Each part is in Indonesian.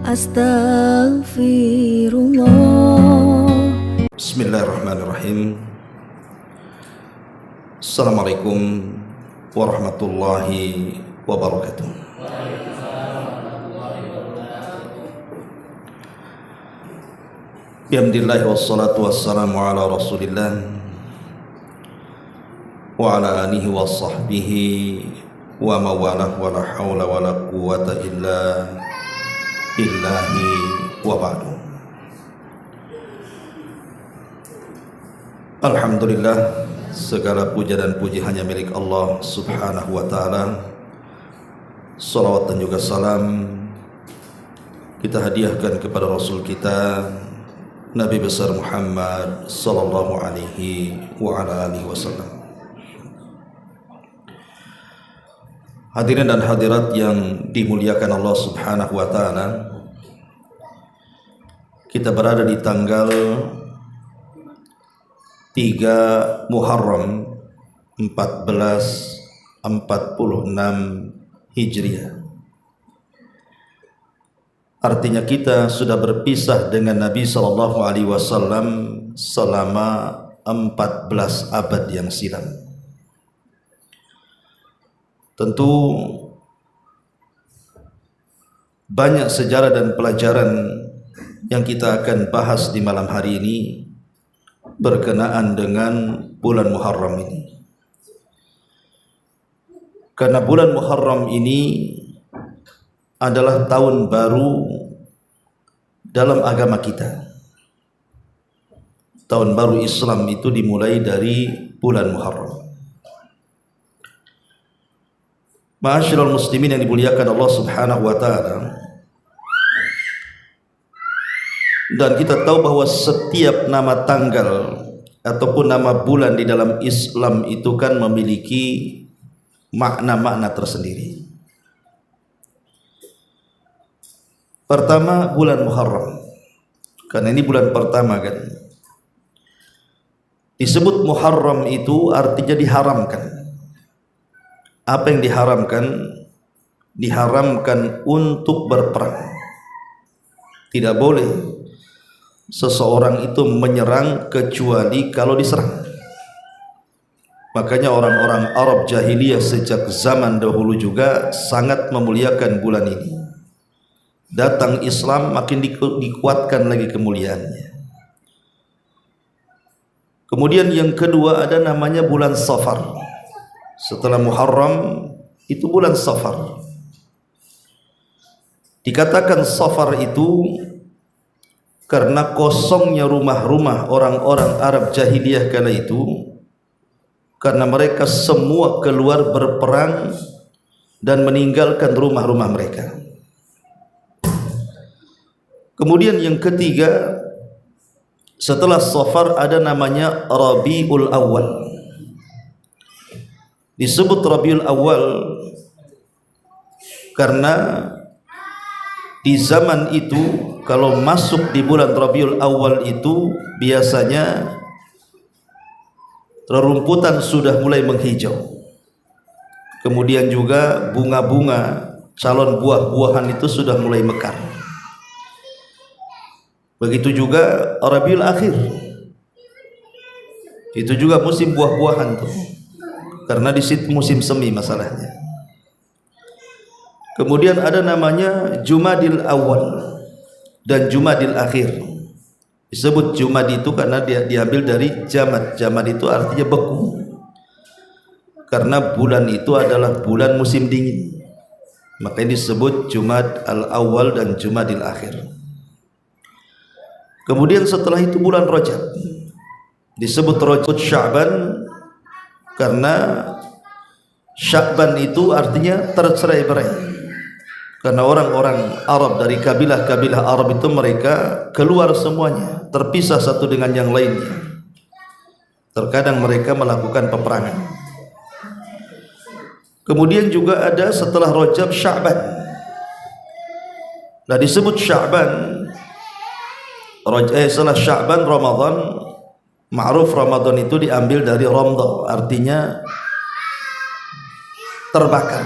Astaghfirullah. Bismillahirrahmanirrahim. Assalamualaikum warahmatullahi wabarakatuh. Alhamdulillah wassalatu wassalamu ala rasulillah wa ala alihi wa sahbihi wa mawalah wa la hawla wa la quwata illa billahi wa ba'du. Alhamdulillah, segala puja dan puji hanya milik Allah subhanahu wa ta'ala. Salawat dan juga salam kita hadiahkan kepada Rasul kita Nabi besar Muhammad sallallahu alaihi wa ala alihi wasallam. Hadirin dan hadirat yang dimuliakan Allah subhanahu wa ta'ala, kita berada di tanggal 3 Muharram 1446 Hijriah. Artinya kita sudah berpisah dengan Nabi sallallahu alaihi wasallam selama 14 abad yang silam. Tentu banyak sejarah dan pelajaran yang kita akan bahas di malam hari ini berkenaan dengan bulan Muharram ini. Karena bulan Muharram ini adalah tahun baru dalam agama kita. Tahun baru Islam itu dimulai dari bulan Muharram. Ma'asyiral muslimin yang dimuliakan Allah subhanahu wa ta'ala, dan kita tahu bahwa setiap nama tanggal ataupun nama bulan di dalam Islam itu kan memiliki makna-makna tersendiri. Pertama, bulan Muharram, karena ini bulan pertama kan. Disebut Muharram itu artinya diharamkan. Apa yang diharamkan? Diharamkan untuk berperang. Tidak boleh seseorang itu menyerang kecuali kalau diserang. Makanya orang-orang Arab jahiliyah sejak zaman dahulu juga sangat memuliakan bulan ini. Datang Islam makin dikuatkan lagi kemuliaannya. Kemudian yang kedua ada namanya bulan Safar. Setelah Muharram itu bulan Safar. Dikatakan Safar itu karena kosongnya rumah-rumah orang-orang Arab jahiliyah kala itu, karena mereka semua keluar berperang dan meninggalkan rumah-rumah mereka. Kemudian yang ketiga, setelah Safar ada namanya Rabiul Awal. Disebut Rabiul Awal karena di zaman itu kalau masuk di bulan Rabiul Awal itu biasanya rerumputan sudah mulai menghijau. Kemudian juga bunga-bunga calon buah-buahan itu sudah mulai mekar. Begitu juga Rabiul Akhir. Itu juga musim buah-buahan tuh. Karena di situ musim semi masalahnya. Kemudian ada namanya Jumadil Awal dan Jumadil Akhir. Disebut Jumad itu karena dia diambil dari Jamad. Jamad itu artinya beku. Karena bulan itu adalah bulan musim dingin. Makanya disebut Jumad Al-Awwal dan Jumadil Akhir. Kemudian setelah itu bulan Rajab. Disebut Rajab Sya'ban karena Sya'ban itu artinya tercerai-berai. Karena orang-orang Arab dari kabilah-kabilah Arab itu mereka keluar semuanya, terpisah satu dengan yang lainnya. Terkadang mereka melakukan peperangan. Kemudian juga ada setelah Rajab Sya'ban. Nah disebut Sya'ban, setelah Sya'ban Ramadan. Ma'ruf Ramadan itu diambil dari Ramdha, artinya terbakar.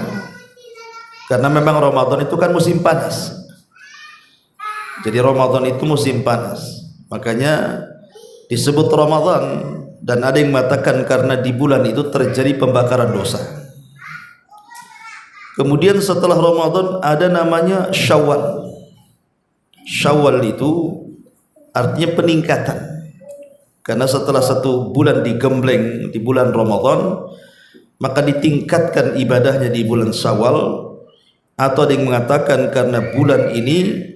Karena memang Ramadan itu kan musim panas. Jadi Ramadan itu musim panas, makanya disebut Ramadan. Dan ada yang mengatakan karena di bulan itu terjadi pembakaran dosa. Kemudian setelah Ramadan ada namanya Syawal. Syawal itu artinya peningkatan, karena setelah satu bulan digembleng di bulan Ramadan, maka ditingkatkan ibadahnya di bulan Syawal. Atau ada yang mengatakan karena bulan ini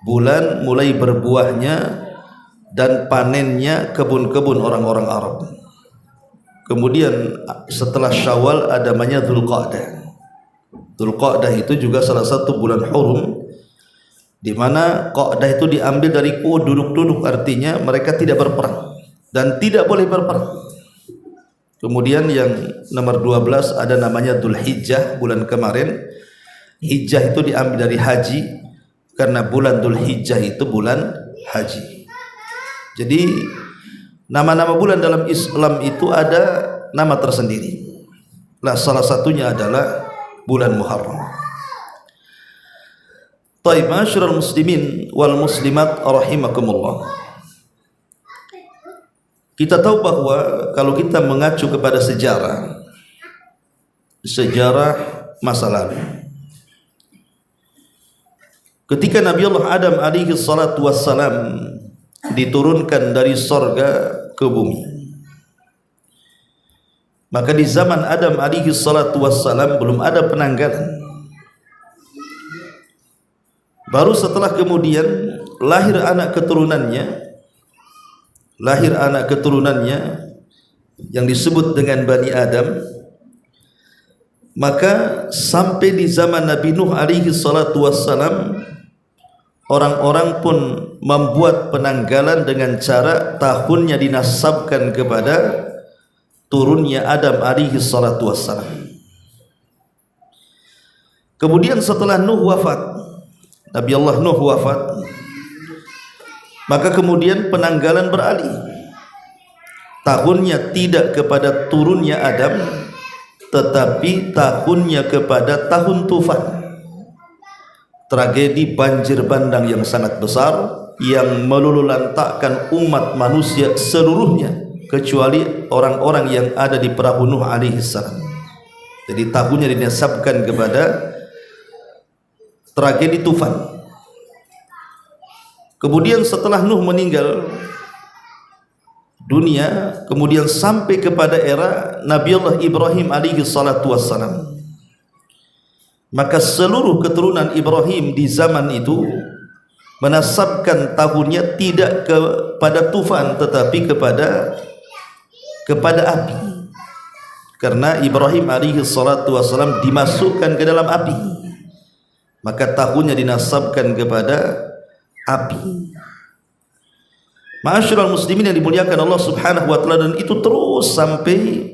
bulan mulai berbuahnya dan panennya kebun-kebun orang-orang Arab. Kemudian setelah Syawal ada namanya Dzulqa'dah. Dzulqa'dah itu juga salah satu bulan hurum, di mana Qa'dah itu diambil dari duduk-duduk, artinya mereka tidak berperang dan tidak boleh berperang. Kemudian yang nomor 12 ada namanya Dzulhijjah, bulan kemarin. Hijjah itu diambil dari haji, karena bulan Dzulhijjah itu bulan haji. Jadi nama-nama bulan dalam Islam itu ada nama tersendiri. Nah, salah satunya adalah bulan Muharram. Taib, ma'asyiral muslimin wal muslimat rahimakumullah. Kita tahu bahwa kalau kita mengacu kepada sejarah masa lalu, ketika Nabi Allah Adam alaihi salatu wassalam diturunkan dari sorga ke bumi, maka di zaman Adam alaihi salatu wassalam belum ada penanggalan. Baru setelah kemudian lahir anak keturunannya yang disebut dengan Bani Adam. Maka sampai di zaman Nabi Nuh alaihi salatu wassalam, orang-orang pun membuat penanggalan dengan cara tahunnya dinasabkan kepada turunnya Adam alaihi salatu wassalam. Kemudian setelah Nuh wafat, Nabi Allah Nuh wafat, maka kemudian penanggalan beralih. Tahunnya tidak kepada turunnya Adam, tetapi tahunnya kepada tahun tufan, tragedi banjir bandang yang sangat besar yang meluluhlantakkan umat manusia seluruhnya kecuali orang-orang yang ada di perahu Nuh alaihi salam. Jadi tahunnya dinasabkan kepada tragedi tufan. Kemudian setelah Nuh meninggal dunia, kemudian sampai kepada era Nabi Allah Ibrahim alaihi salatu wassalam, maka seluruh keturunan Ibrahim di zaman itu menasabkan tahunnya tidak kepada tufan, tetapi kepada api, karena Ibrahim alaihi salatu wassalam dimasukkan ke dalam api, maka tahunnya dinasabkan kepada api. Ma'asyiral muslimin yang dimuliakan Allah Subhanahu wa taala, dan itu terus sampai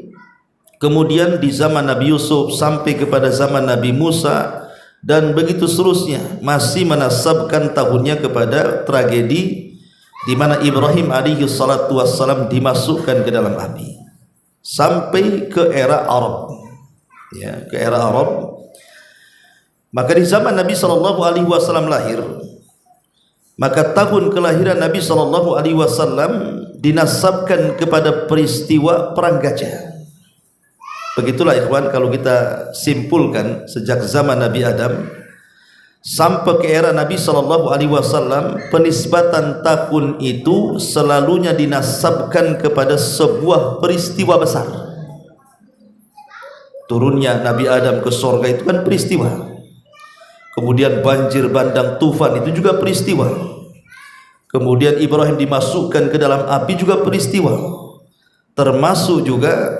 kemudian di zaman Nabi Yusuf, sampai kepada zaman Nabi Musa, dan begitu seterusnya, masih menasabkan tahunnya kepada tragedi di mana Ibrahim alaihi salatu wassalam dimasukkan ke dalam api, sampai ke era Arab, ya, ke era Arab. Maka di zaman Nabi sallallahu alaihi wasallam lahir, maka tahun kelahiran Nabi sallallahu alaihi wasallam dinasabkan kepada peristiwa perang gajah. Begitulah ikhwan, kalau kita simpulkan sejak zaman Nabi Adam sampai ke era Nabi sallallahu alaihi wasallam, penisbatan tahun itu selalunya dinasabkan kepada sebuah peristiwa besar. Turunnya Nabi Adam ke surga itu kan peristiwa. Kemudian banjir bandang tufan itu juga peristiwa. Kemudian Ibrahim dimasukkan ke dalam api juga peristiwa. Termasuk juga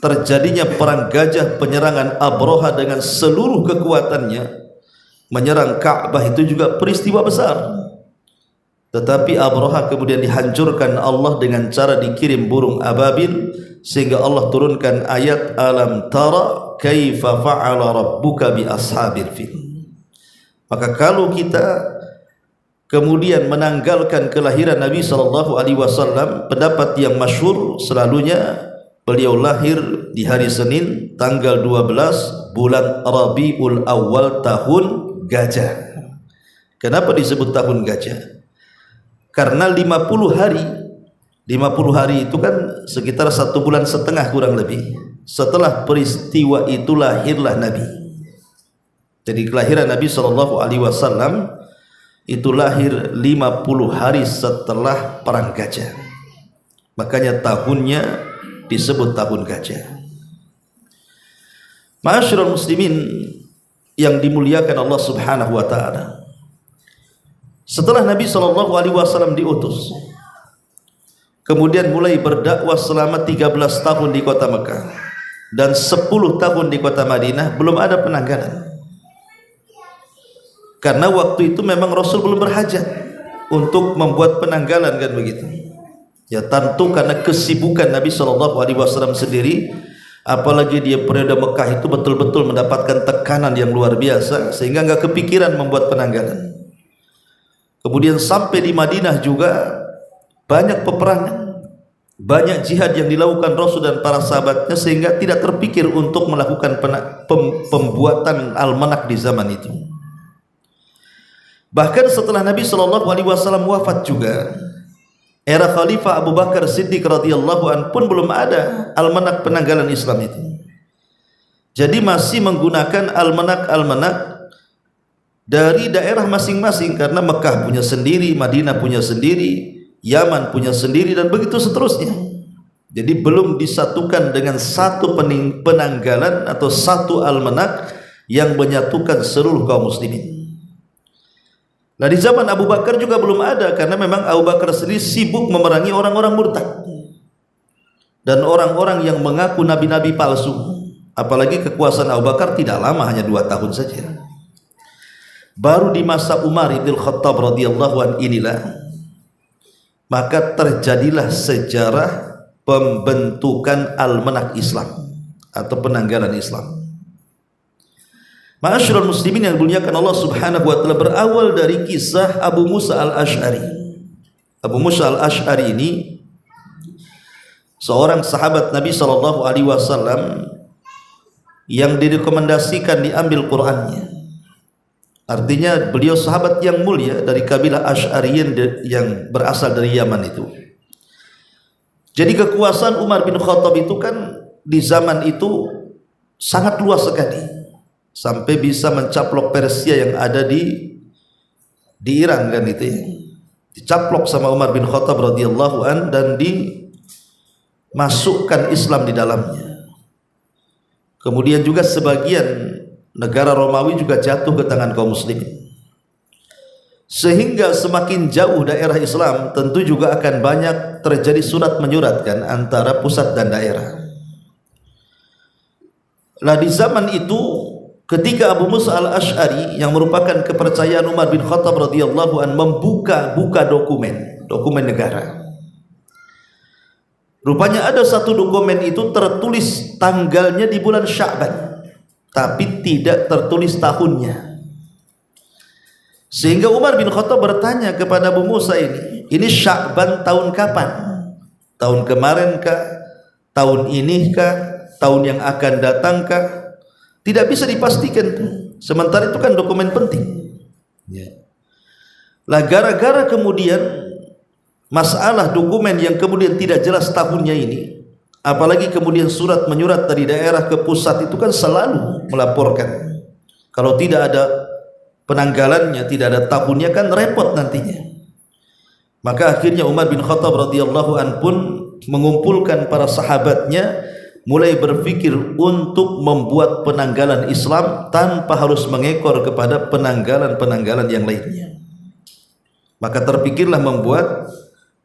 terjadinya perang gajah, penyerangan Abraha dengan seluruh kekuatannya menyerang Ka'bah, itu juga peristiwa besar. Tetapi Abraha kemudian dihancurkan Allah dengan cara dikirim burung ababil, sehingga Allah turunkan ayat alam tara kaifa fa'ala rabbuka bi ashabil fil. Maka kalau kita kemudian menanggalkan kelahiran Nabi sallallahu alaihi wasallam, pendapat yang masyhur selalunya beliau lahir di hari Senin tanggal 12 bulan Rabiul Awal tahun gajah. Kenapa disebut tahun gajah? Karena 50 hari, 50 hari itu kan sekitar 1,5 bulan kurang lebih. Setelah peristiwa itu lahirlah Nabi. Jadi kelahiran Nabi SAW itu lahir 50 hari setelah perang gajah. Makanya tahunnya disebut tahun gajah. Ma'asyiral muslimin yang dimuliakan Allah Subhanahu wa taala. Setelah Nabi SAW diutus, kemudian mulai berdakwah selama 13 tahun di kota Mekah dan 10 tahun di kota Madinah, belum ada penanggalan. Karena waktu itu memang Rasul belum berhajat untuk membuat penanggalan, kan begitu. Ya tentu karena kesibukan Nabi SAW sendiri, apalagi dia periode Mekah itu betul-betul mendapatkan tekanan yang luar biasa, sehingga nggak kepikiran membuat penanggalan. Kemudian sampai di Madinah juga banyak peperangan, banyak jihad yang dilakukan Rasul dan para sahabatnya, sehingga tidak terpikir untuk melakukan pembuatan almanak di zaman itu. Bahkan setelah Nabi SAW wafat juga, era Khalifah Abu Bakar Siddiq radhiyallahu an pun belum ada almanak penanggalan Islam itu. Jadi masih menggunakan almanak-almanak dari daerah masing-masing, karena Mekah punya sendiri, Madinah punya sendiri, Yaman punya sendiri, dan begitu seterusnya. Jadi belum disatukan dengan satu penanggalan atau satu almanak yang menyatukan seluruh kaum muslimin. Nah, di zaman Abu Bakar juga belum ada, karena memang Abu Bakar sendiri sibuk memerangi orang-orang murtad dan orang-orang yang mengaku nabi-nabi palsu. Apalagi kekuasaan Abu Bakar tidak lama, hanya 2 tahun saja. Baru di masa Umar ibn Khattab radhiyallahu an inilah maka terjadilah sejarah pembentukan almanak Islam atau penanggalan Islam. Ma'asyiral muslimin yang dimuliakan Allah Subhanahu wa taala, berawal dari kisah Abu Musa al-Asy'ari. Abu Musa al-Asy'ari ini seorang sahabat Nabi SAW yang direkomendasikan diambil Qur'annya. Artinya beliau sahabat yang mulia dari kabilah Asy'ariyin yang berasal dari Yaman itu. Jadi kekuasaan Umar bin Khattab itu kan di zaman itu sangat luas sekali, sampai bisa mencaplok Persia yang ada di Iran, kan itu ya. Dicaplok sama Umar bin Khattab radhiyallahu an dan dimasukkan Islam di dalamnya. Kemudian juga sebagian negara Romawi juga jatuh ke tangan kaum muslimin, sehingga semakin jauh daerah Islam tentu juga akan banyak terjadi surat menyuratkan antara pusat dan daerah. Nah, di zaman itu ketika Abu Musa al-Asy'ari yang merupakan kepercayaan Umar bin Khattab radhiyallahu an membuka dokumen negara, rupanya ada satu dokumen itu tertulis tanggalnya di bulan Sya'ban, tapi tidak tertulis tahunnya. Sehingga Umar bin Khattab bertanya kepada Abu Musa, ini Sya'ban tahun kapan? Tahun kemarin kah? Tahun ini kah? Tahun yang akan datang kah? Tidak bisa dipastikan. Sementara itu kan dokumen penting. Lah gara-gara kemudian masalah dokumen yang kemudian tidak jelas tahunnya ini, apalagi kemudian surat menyurat dari daerah ke pusat itu kan selalu melaporkan. Kalau tidak ada penanggalannya, tidak ada tahunnya, kan repot nantinya. Maka akhirnya Umar bin Khattab radhiyallahu an pun mengumpulkan para sahabatnya, mulai berpikir untuk membuat penanggalan Islam tanpa harus mengekor kepada penanggalan-penanggalan yang lainnya. Maka terpikirlah membuat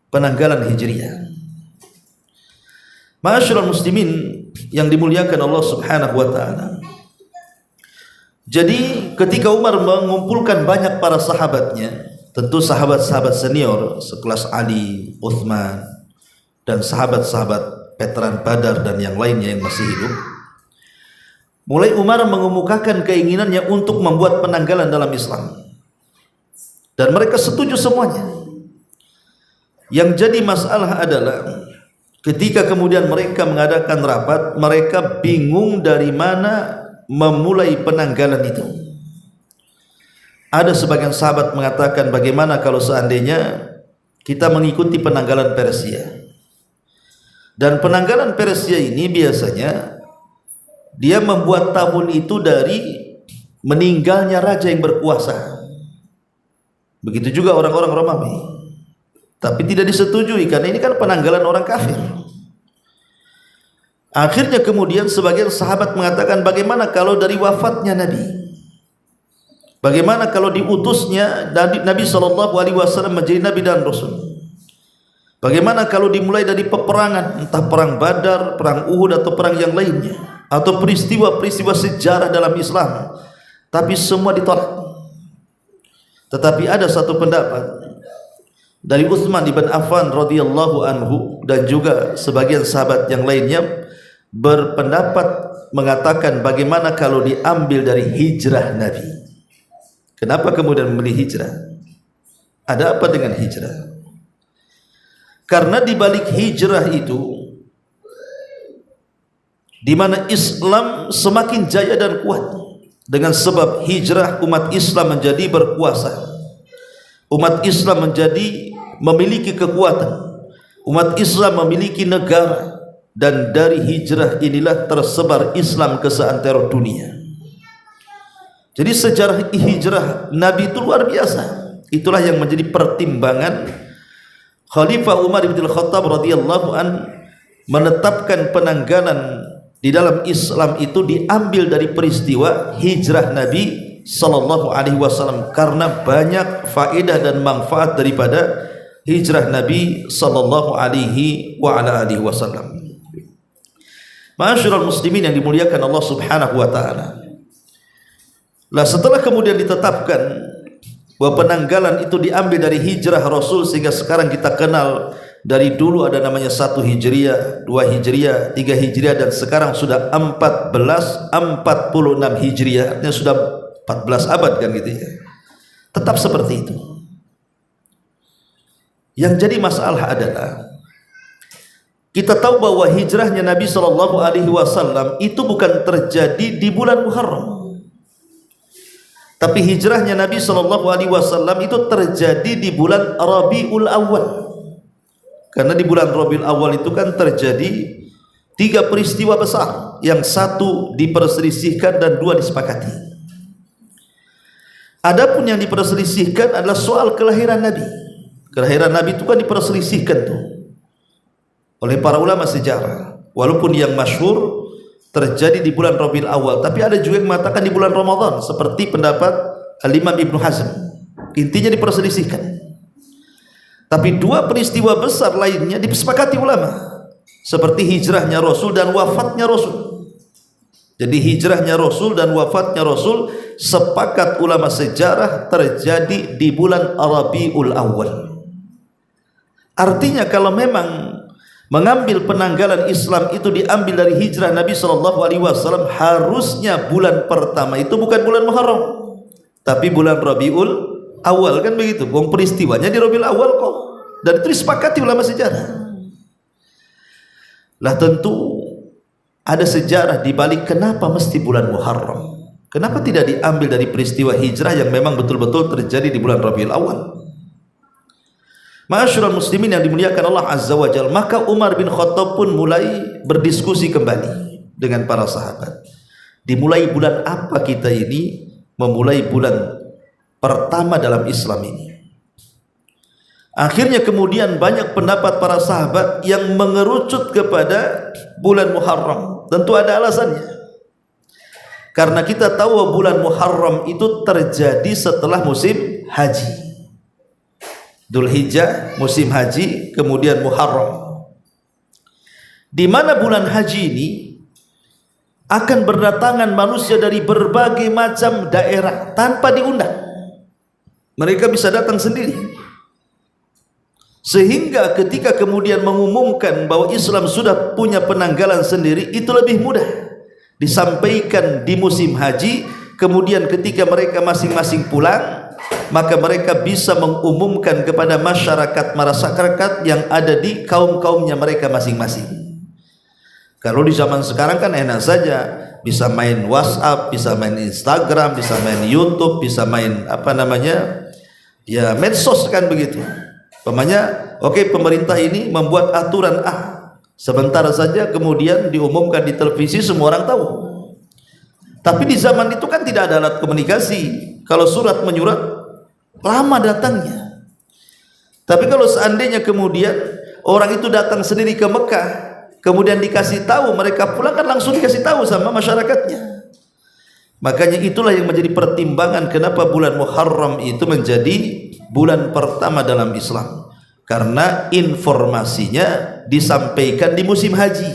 penanggalan Hijriah. Ma'asyiral muslimin yang dimuliakan Allah Subhanahu wa taala. Jadi ketika Umar mengumpulkan banyak para sahabatnya, tentu sahabat-sahabat senior sekelas Ali, Utsman, dan sahabat-sahabat veteran Badar dan yang lainnya yang masih hidup, mulai Umar mengemukakan keinginannya untuk membuat penanggalan dalam Islam, dan mereka setuju semuanya. Yang jadi masalah adalah ketika kemudian mereka mengadakan rapat, mereka bingung dari mana memulai penanggalan itu. ada sebagian sahabat mengatakan, bagaimana kalau seandainya kita mengikuti penanggalan Persia. Dan penanggalan Persia ini biasanya dia membuat tahun itu dari meninggalnya raja yang berkuasa. Begitu juga orang-orang Romawi. Tapi tidak disetujui karena ini kan penanggalan orang kafir. Akhirnya kemudian sebagian sahabat mengatakan, bagaimana kalau dari wafatnya Nabi? Bagaimana kalau diutusnya Nabi SAW menjadi Nabi dan Rasul? Bagaimana kalau dimulai dari peperangan, entah perang Badar, perang Uhud atau perang yang lainnya, atau peristiwa-peristiwa sejarah dalam Islam, tapi semua ditolak. Tetapi ada satu pendapat dari Utsman bin Affan radhiyallahu anhu dan juga sebagian sahabat yang lainnya berpendapat mengatakan, bagaimana kalau diambil dari hijrah Nabi? Kenapa kemudian memilih hijrah? Ada apa dengan hijrah? Karena di balik hijrah itu, di mana Islam semakin jaya dan kuat, dengan sebab hijrah umat Islam menjadi berkuasa, umat Islam menjadi memiliki kekuatan, umat Islam memiliki negara, dan dari hijrah inilah tersebar Islam ke seantero dunia. Jadi sejarah hijrah Nabi itu luar biasa. Itulah yang menjadi pertimbangan Khalifah Umar bin Khattab radhiyallahu an menetapkan penanggalan di dalam Islam itu diambil dari peristiwa hijrah Nabi sallallahu alaihi wasallam, karena banyak faedah dan manfaat daripada hijrah Nabi sallallahu alaihi wasallam. Ma'asyiral muslimin yang dimuliakan Allah Subhanahu wa taala. Lah setelah kemudian ditetapkan bahwa penanggalan itu diambil dari hijrah Rasul, sehingga sekarang kita kenal dari dulu ada namanya 1 Hijriah, 2 Hijriah, 3 Hijriah, dan sekarang sudah 1446 Hijriah, artinya sudah 14 abad kan gitu ya. Tetap seperti itu. Yang jadi masalah adalah kita tahu bahwa hijrahnya Nabi SAW itu bukan terjadi di bulan Muharram. Tapi hijrahnya Nabi SAW itu terjadi di bulan Rabiul Awal. Karena di bulan Rabiul Awal itu kan terjadi 3 peristiwa besar, yang 1 diperselisihkan dan 2 disepakati. Adapun yang diperselisihkan adalah soal kelahiran Nabi. Kelahiran Nabi itu kan diperselisihkan tuh oleh para ulama sejarah. Walaupun yang masyhur terjadi di bulan Rabiul Awal, tapi ada juga yang mengatakan di bulan Ramadan, seperti pendapat Al-Imam Ibnu Hazm. Intinya diperselisihkan. Tapi 2 peristiwa besar lainnya disepakati ulama, seperti hijrahnya Rasul dan wafatnya Rasul. Jadi hijrahnya Rasul dan wafatnya Rasul sepakat ulama sejarah terjadi di bulan Rabiul Awal. Artinya kalau memang mengambil penanggalan Islam itu diambil dari hijrah Nabi SAW, harusnya bulan pertama itu bukan bulan Muharram, tapi bulan Rabiul Awal, kan begitu. Wong peristiwanya di Rabiul Awal kok, dan itu disepakati ulama sejarah. Lah tentu ada sejarah di balik kenapa mesti bulan Muharram. Kenapa tidak diambil dari peristiwa hijrah yang memang betul-betul terjadi di bulan Rabiul Awal? Ma'asyiral muslimin yang dimuliakan Allah Azza wa Jalla, maka Umar bin Khattab pun mulai berdiskusi kembali dengan para sahabat. Dimulai bulan apa kita ini memulai bulan pertama dalam Islam ini? Akhirnya kemudian banyak pendapat para sahabat yang mengerucut kepada bulan Muharram. Tentu ada alasannya. Karena kita tahu bahwa bulan Muharram itu terjadi setelah musim haji. Dzulhijjah musim haji, kemudian Muharram, di mana bulan haji ini akan berdatangan manusia dari berbagai macam daerah tanpa diundang. Mereka bisa datang sendiri, sehingga ketika kemudian mengumumkan bahwa Islam sudah punya penanggalan sendiri, itu lebih mudah disampaikan di musim haji. Kemudian ketika mereka masing-masing pulang, maka mereka bisa mengumumkan kepada masyarakat yang ada di kaum-kaumnya mereka masing-masing. Kalau di zaman sekarang kan enak saja, bisa main WhatsApp, bisa main Instagram, bisa main YouTube, bisa main ya medsos kan begitu. Umpamanya, oke, pemerintah ini membuat aturan sebentar saja kemudian diumumkan di televisi, semua orang tahu. Tapi di zaman itu kan tidak ada alat komunikasi. Kalau surat menyurat lama datangnya. Tapi kalau seandainya kemudian orang itu datang sendiri ke Mekah, kemudian dikasih tahu, mereka pulang kan langsung dikasih tahu sama masyarakatnya. Makanya itulah yang menjadi pertimbangan kenapa bulan Muharram itu menjadi bulan pertama dalam Islam, karena informasinya disampaikan di musim haji,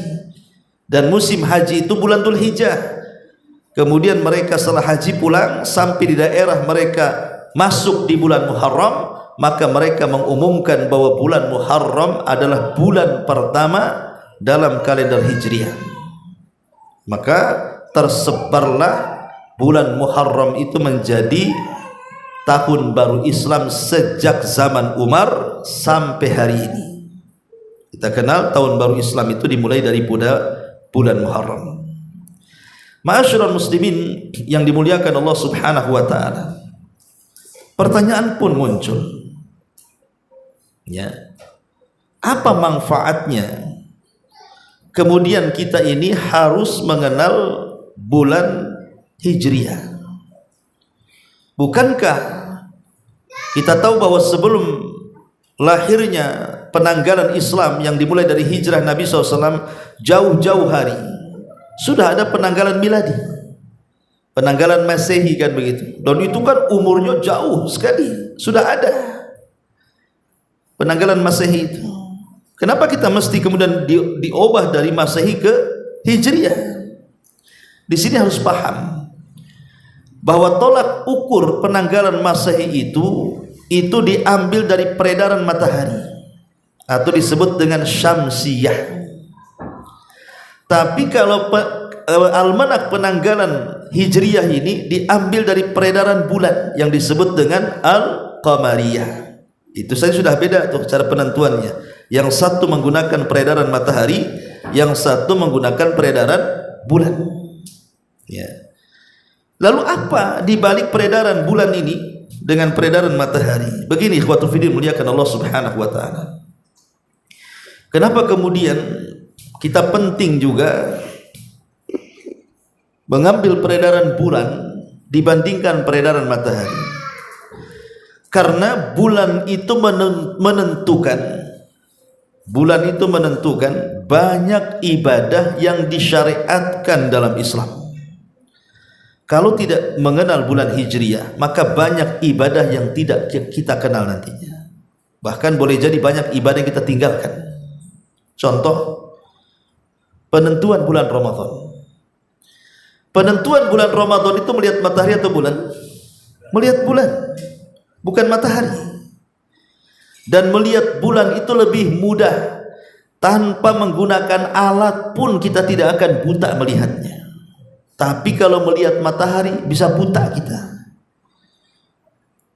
dan musim haji itu bulan Dzulhijjah. Kemudian mereka setelah haji pulang sampai di daerah mereka masuk di bulan Muharram, maka mereka mengumumkan bahwa bulan Muharram adalah bulan pertama dalam kalender Hijriah. Maka tersebarlah bulan Muharram itu menjadi tahun baru Islam sejak zaman Umar sampai hari ini. Kita kenal tahun baru Islam itu dimulai dari bulan Muharram. Ma'asyiral muslimin yang dimuliakan Allah Subhanahu wa taala. Pertanyaan pun muncul. Ya. Apa manfaatnya kemudian kita ini harus mengenal bulan Hijriah? Bukankah kita tahu bahwa sebelum lahirnya penanggalan Islam yang dimulai dari hijrah Nabi SAW, jauh-jauh hari sudah ada penanggalan miladi, penanggalan Masehi kan begitu. Dan itu kan umurnya jauh sekali, sudah ada penanggalan Masehi itu. Kenapa kita mesti kemudian diubah dari Masehi ke Hijriah? Di sini harus paham bahwa tolak ukur penanggalan Masehi itu diambil dari peredaran matahari atau disebut dengan Syamsiyah. Tapi kalau almanak penanggalan Hijriyah ini diambil dari peredaran bulan yang disebut dengan Al-Qamariyah. Itu saja sudah beda tuh cara penentuannya. Yang satu menggunakan peredaran matahari, yang satu menggunakan peredaran bulan. Ya. Lalu apa di balik peredaran bulan ini dengan peredaran matahari? Begini ikhwatul fiddin muliakan Allah Subhanahu wa taala. Kenapa kemudian kita penting juga mengambil peredaran bulan dibandingkan peredaran matahari? Karena bulan itu menentukan banyak ibadah yang disyariatkan dalam Islam. Kalau tidak mengenal bulan Hijriyah, maka banyak ibadah yang tidak kita kenal nantinya. Bahkan boleh jadi banyak ibadah yang kita tinggalkan. Contoh, penentuan bulan Ramadan. Penentuan bulan Ramadan itu melihat matahari atau bulan? Melihat bulan, bukan matahari. Dan melihat bulan itu lebih mudah. Tanpa menggunakan alat pun kita tidak akan buta melihatnya. Tapi kalau melihat matahari bisa buta kita.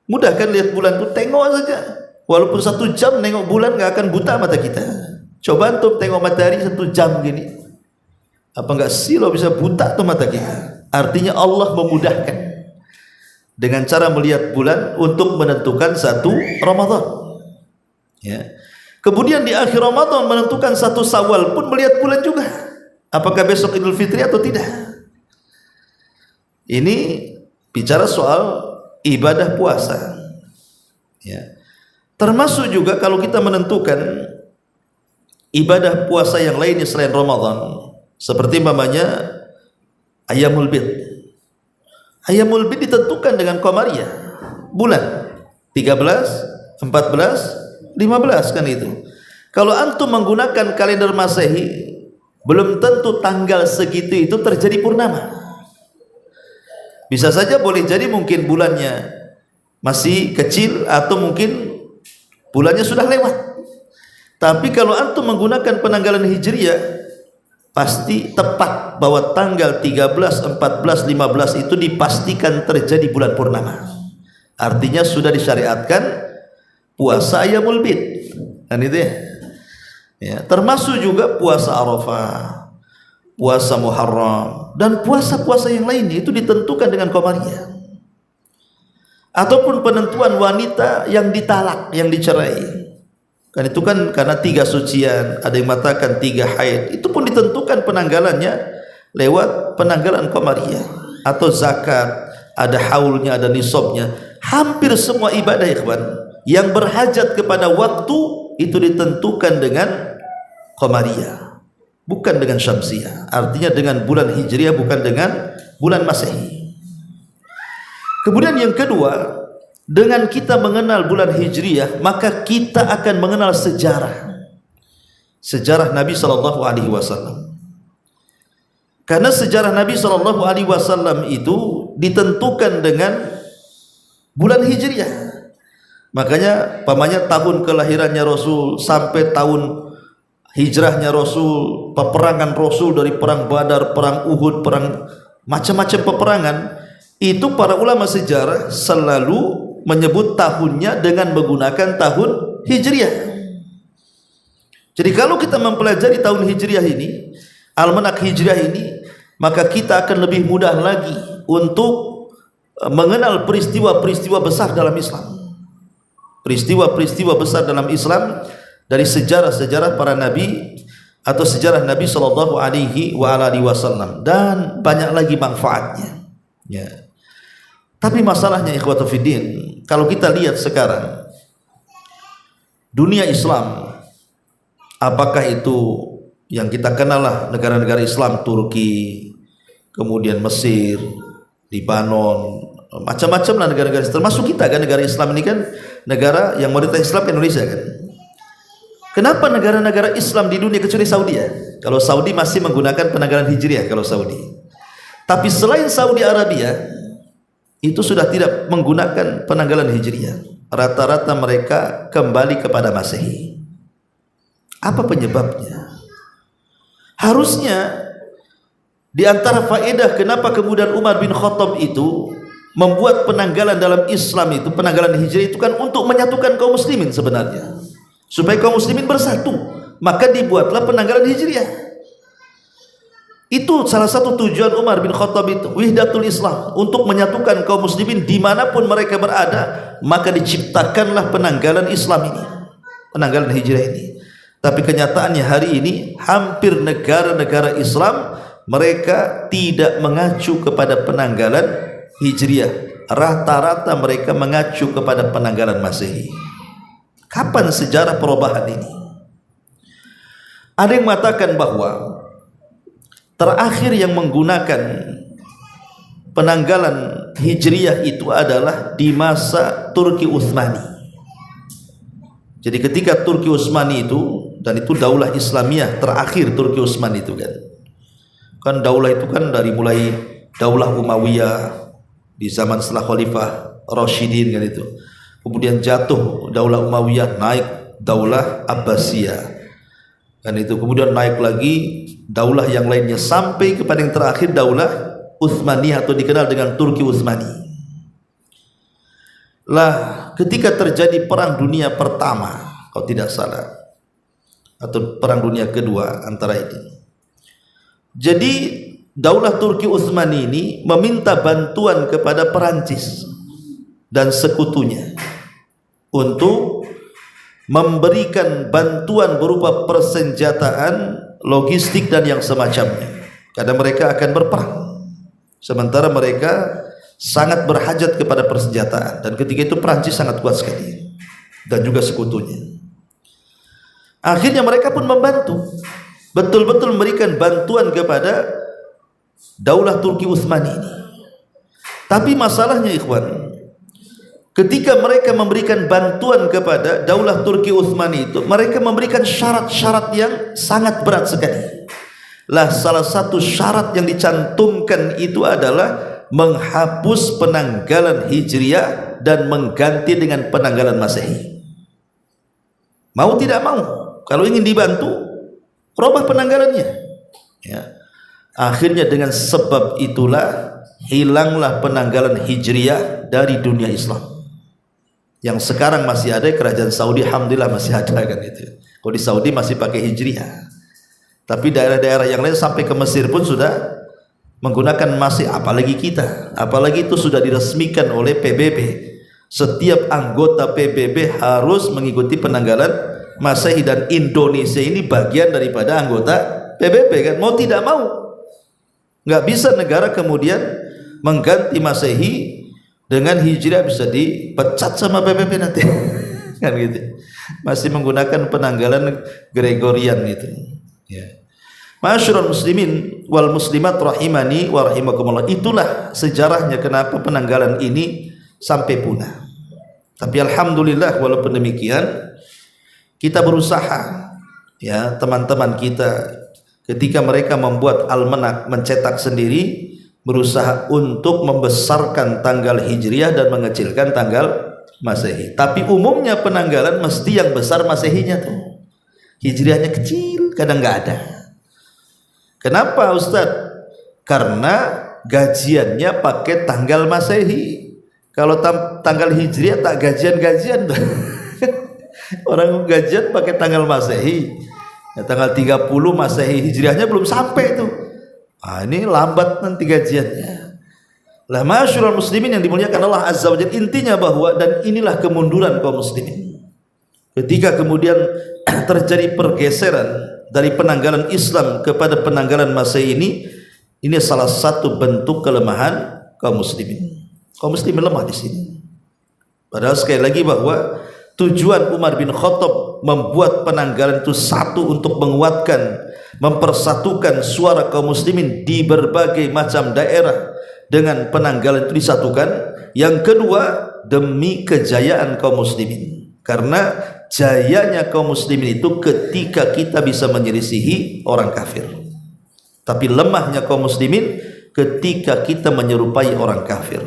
Mudah kan lihat bulan itu, tengok saja. Walaupun 1 jam nengok bulan gak akan buta mata kita. Coba antum tengok matahari 1 jam gini, apa enggak silo bisa buta tuh mata kita. Artinya Allah memudahkan dengan cara melihat bulan untuk menentukan 1 Ramadan. Ya. Kemudian di akhir Ramadan menentukan 1 Syawal pun melihat bulan juga. Apakah besok Idul Fitri atau tidak? Ini bicara soal ibadah puasa. Ya. Termasuk juga kalau kita menentukan ibadah puasa yang lainnya selain Ramadan, seperti umpamanya Ayyamul Bid. Ayyamul Bid ditentukan dengan Qamariyah, bulan 13, 14, 15 kan itu. Kalau antum menggunakan kalender Masehi, belum tentu tanggal segitu itu terjadi purnama. Bisa saja boleh jadi mungkin bulannya masih kecil atau mungkin bulannya sudah lewat. Tapi kalau antum menggunakan penanggalan Hijriyah, pasti tepat bahwa tanggal 13, 14, 15 itu dipastikan terjadi bulan purnama. Artinya sudah disyariatkan puasa Ayyamul Bid. Dan itu ya. Ya, termasuk juga puasa Arafah, puasa Muharram, dan puasa-puasa yang lainnya itu ditentukan dengan qamariyah. Ataupun penentuan wanita yang ditalak, yang dicerai, kan itu kan karena 3 sucian, ada yang mengatakan 3 haid, itu pun ditentukan penanggalannya lewat penanggalan qamariyah. Atau zakat, ada haulnya, ada nisabnya. Hampir semua ibadah ikhwan yang berhajat kepada waktu itu ditentukan dengan qamariyah, bukan dengan syamsiyah. Artinya dengan bulan hijriah, bukan dengan bulan masehi. Kemudian yang kedua, dengan kita mengenal bulan hijriah, maka kita akan mengenal sejarah Nabi SAW. Karena sejarah Nabi SAW itu ditentukan dengan bulan hijriah. Makanya pamannya tahun kelahirannya Rasul sampai tahun hijrahnya Rasul, peperangan Rasul dari perang Badar, perang Uhud, perang macam-macam peperangan, itu para ulama sejarah selalu menyebut tahunnya dengan menggunakan tahun hijriah. Jadi kalau kita mempelajari tahun hijriah ini, almanak hijriah ini, maka kita akan lebih mudah lagi untuk mengenal peristiwa-peristiwa besar dalam Islam. Peristiwa-peristiwa besar dalam Islam dari sejarah-sejarah para nabi atau sejarah Nabi sallallahu alaihi wasallam, dan banyak lagi manfaatnya. Ya. Tapi masalahnya ikhwatu fiddin, kalau kita lihat sekarang dunia Islam, apakah itu yang kita kenal lah negara-negara Islam, Turki, kemudian Mesir, Libanon, macam-macam lah negara-negara, termasuk kita kan, negara Islam ini kan negara yang mayoritas Islam, Indonesia kan. Kenapa negara-negara Islam di dunia kecuali Saudi ya? Kalau Saudi masih menggunakan penanggalan hijriah kalau Saudi. Tapi selain Saudi Arabia itu sudah tidak menggunakan penanggalan hijriah. Rata-rata mereka kembali kepada Masehi. Apa penyebabnya? Harusnya di antara faedah kenapa kemudian Umar bin Khattab itu membuat penanggalan dalam Islam itu, penanggalan hijriah itu kan untuk menyatukan kaum muslimin sebenarnya, supaya kaum muslimin bersatu, maka dibuatlah penanggalan hijriah. Itu salah satu tujuan Umar bin Khattab itu, wihdatul Islam, untuk menyatukan kaum muslimin dimanapun mereka berada, maka diciptakanlah penanggalan Islam ini, penanggalan hijriah ini. Tapi kenyataannya hari ini hampir negara-negara Islam mereka tidak mengacu kepada penanggalan hijriah, rata-rata mereka mengacu kepada penanggalan Masehi. Kapan sejarah perubahan ini? Ada yang mengatakan bahwa terakhir yang menggunakan penanggalan hijriah itu adalah di masa Turki Utsmani. Jadi ketika Turki Utsmani itu, dan itu daulah Islamiyah terakhir Turki Utsmani itu kan daulah itu kan dari mulai daulah Umayyah di zaman setelah Khalifah Rasyidin kan itu, kemudian jatuh daulah Umayyah, naik daulah Abbasiyah kan itu, kemudian naik lagi daulah yang lainnya sampai kepada yang terakhir daulah Utsmaniyah atau dikenal dengan Turki Utsmani. Lah ketika terjadi perang dunia pertama kalau tidak salah, atau perang dunia kedua antara ini, jadi daulah Turki Utsmani ini meminta bantuan kepada Perancis dan sekutunya untuk memberikan bantuan berupa persenjataan, logistik dan yang semacamnya, karena mereka akan berperang, sementara mereka sangat berhajat kepada persenjataan, dan ketika itu Perancis sangat kuat sekali dan juga sekutunya. Akhirnya mereka pun membantu, betul-betul memberikan bantuan kepada daulah Turki Utsmani ini. Tapi masalahnya ikhwan, ketika mereka memberikan bantuan kepada daulah Turki Utsmani itu, mereka memberikan syarat-syarat yang sangat berat sekali. Lah salah satu syarat yang dicantumkan itu adalah menghapus penanggalan hijriah dan mengganti dengan penanggalan Masehi. Mau tidak mau, kalau ingin dibantu, rubah penanggalannya. Ya. Akhirnya dengan sebab itulah hilanglah penanggalan hijriah dari dunia Islam. Yang sekarang masih ada kerajaan Saudi, alhamdulillah masih ada kan itu. Kalau di Saudi masih pakai hijriah. Tapi daerah-daerah yang lain sampai ke Mesir pun sudah menggunakan Masehi, apalagi kita. Apalagi itu sudah diresmikan oleh PBB. Setiap anggota PBB harus mengikuti penanggalan Masehi, dan Indonesia ini bagian daripada anggota PBB kan, mau tidak mau. Nggak bisa negara kemudian mengganti Masehi dengan Hijriah, bisa dipecat sama PBB nanti kan gitu. Masih menggunakan penanggalan Gregorian gitu ya. Ma'asyiral muslimin wal muslimat rahimani wa rahimakumullah. Itulah sejarahnya kenapa penanggalan ini sampai punah. Tapi alhamdulillah walaupun demikian kita berusaha ya, teman-teman kita ketika mereka membuat almanak, mencetak sendiri, berusaha untuk membesarkan tanggal Hijriah dan mengecilkan tanggal Masehi. Tapi umumnya penanggalan mesti yang besar Masehinya tuh, Hijriahnya kecil, kadang nggak ada. Kenapa Ustadz? Karena gajiannya pakai tanggal Masehi. Kalau tanggal Hijriah tak gajian-gajian tuh. Orang gajian pakai tanggal Masehi ya, tanggal 30 Masehi, Hijriahnya belum sampai tuh. Ini lambat nanti gajiannya. Lah ma'asyiral muslimin yang dimuliakan Allah Azza wa Jalla, intinya bahwa, dan inilah kemunduran kaum muslimin ketika kemudian terjadi pergeseran dari penanggalan Islam kepada penanggalan Masehi ini salah satu bentuk kelemahan kaum muslimin. Kaum muslimin lemah di sini. Padahal sekali lagi bahwa tujuan Umar bin Khattab membuat penanggalan itu satu, untuk menguatkan, mempersatukan suara kaum muslimin di berbagai macam daerah dengan penanggalan itu disatukan. Yang kedua, demi kejayaan kaum muslimin, karena jayanya kaum muslimin itu ketika kita bisa menyelisihi orang kafir. Tapi lemahnya kaum muslimin ketika kita menyerupai orang kafir.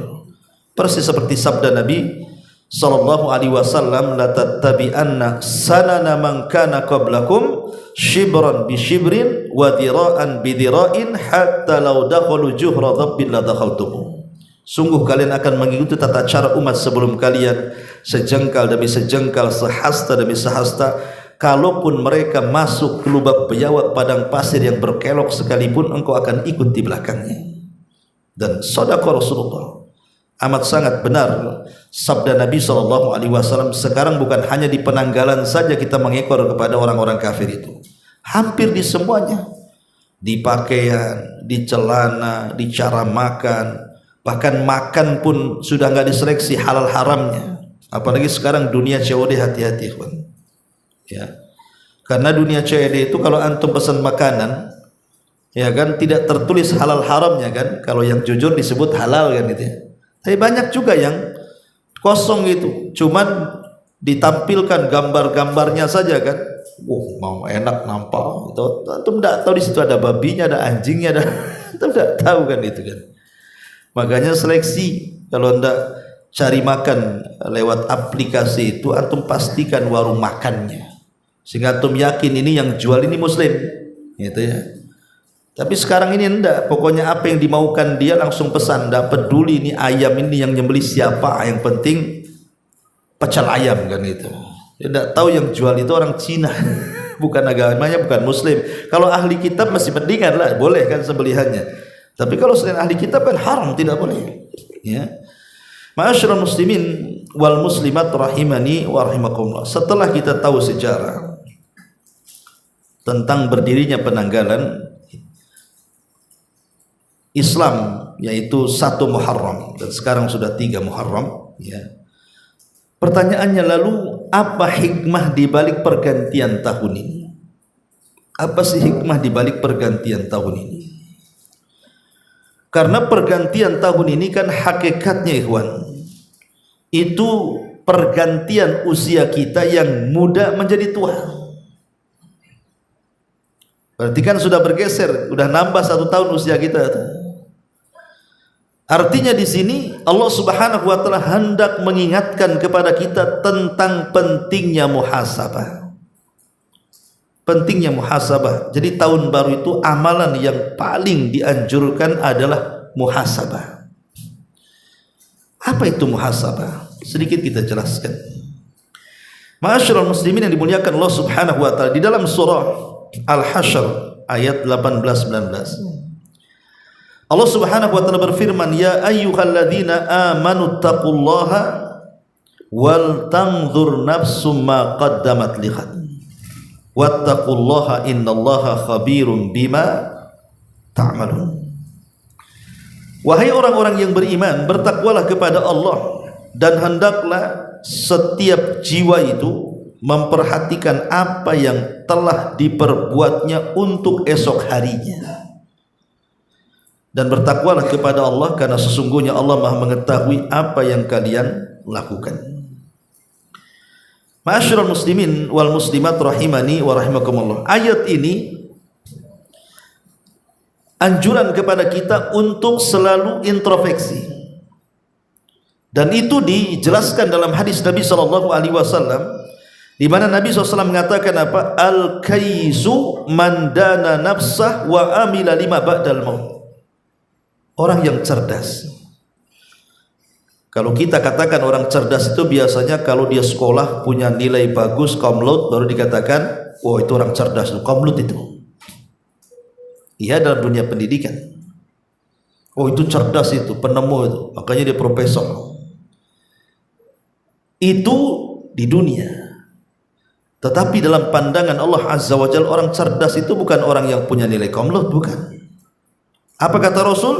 Persis seperti sabda Nabi sallallahu alaihi wasallam, la tattabi'anna sanana man kana qablakum shibran bi shibrin wa dira'an bi dira'in hatta law dakhalu juhra dhabbin la dakhaltum. Sungguh kalian akan mengikuti tata cara umat sebelum kalian, sejengkal demi sejengkal, sehasta demi sehasta. Kalaupun mereka masuk ke lubang biawak padang pasir yang berkelok sekalipun, engkau akan ikut di belakangnya. Dan sadaqah Rasulullah, amat sangat benar sabda Nabi SAW. Sekarang bukan hanya di penanggalan saja kita mengekor kepada orang-orang kafir itu, hampir di semuanya, di pakaian, di celana, di cara makan. Bahkan makan pun sudah nggak diseleksi halal haramnya. Apalagi sekarang dunia COD, hati-hati ya. Karena dunia COD itu kalau antum pesan makanan ya kan, tidak tertulis halal haramnya kan. Kalau yang jujur disebut halal kan gitu ya. Tapi banyak juga yang kosong itu, cuman ditampilkan gambar-gambarnya saja kan. Mau enak nampak. Antum tidak tahu di situ ada babinya, ada anjingnya, ada antum tidak tahu kan itu kan. Makanya seleksi, kalau anda cari makan lewat aplikasi itu, antum pastikan warung makannya, sehingga antum yakin ini yang jual ini muslim gitu ya. Tapi sekarang ini enggak, pokoknya apa yang dimaukan dia langsung pesan, enggak peduli ini ayam ini yang nyembelih siapa, yang penting pecel ayam kan itu. Dia enggak tahu yang jual itu orang Cina, bukan agamanya, bukan muslim. Kalau ahli kitab masih mendingan lah, boleh kan sembelihannya. Tapi kalau selain ahli kitab kan haram, tidak boleh ya. Ma'asyiral muslimin wal muslimat rahimani wa rahimakumullah. Setelah kita tahu sejarah tentang berdirinya penanggalan Islam, yaitu 1 Muharram dan sekarang sudah 3 Muharram ya. Pertanyaannya lalu, apa hikmah di balik pergantian tahun ini? Apa sih hikmah di balik pergantian tahun ini? Karena pergantian tahun ini kan hakikatnya ikhwan, itu pergantian usia kita yang muda menjadi tua. Berarti kan sudah bergeser, sudah nambah 1 tahun usia kita. Artinya di sini Allah Subhanahu wa taala hendak mengingatkan kepada kita tentang pentingnya muhasabah. Pentingnya muhasabah. Jadi tahun baru itu amalan yang paling dianjurkan adalah muhasabah. Apa itu muhasabah? Sedikit kita jelaskan. Ma'asyiral muslimin yang dimuliakan Allah Subhanahu wa taala, di dalam surah Al-Hasyr ayat 18-19. Allah Subhanahu wa taala berfirman, ya ayyuhalladzina amanu taqullaha wal tanzur nafsum ma qaddamat lighad wattaqullaha innallaha khabirum bima ta'malun. Wahai orang-orang yang beriman, bertakwalah kepada Allah dan hendaklah setiap jiwa itu memperhatikan apa yang telah diperbuatnya untuk esok harinya. Dan bertakwalah kepada Allah karena sesungguhnya Allah Maha mengetahui apa yang kalian lakukan. Ma'asyiral muslimin wal muslimat rahimani wa rahimakumullah. Ayat ini anjuran kepada kita untuk selalu introspeksi. Dan itu dijelaskan dalam hadis Nabi sallallahu alaihi wasallam di mana Nabi SAW mengatakan apa? Al-kaisu man dana nafsah wa amila lima ba'dal maut. Orang yang cerdas. Kalau kita katakan orang cerdas itu biasanya kalau dia sekolah punya nilai bagus, komlut, baru dikatakan, oh itu orang cerdas, komlut itu. Iya, dalam dunia pendidikan. Oh itu cerdas itu, penemu itu, makanya dia profesor. Itu di dunia. Tetapi dalam pandangan Allah Azza wa Jalla, orang cerdas itu bukan orang yang punya nilai komlut, bukan. Apa kata Rasul?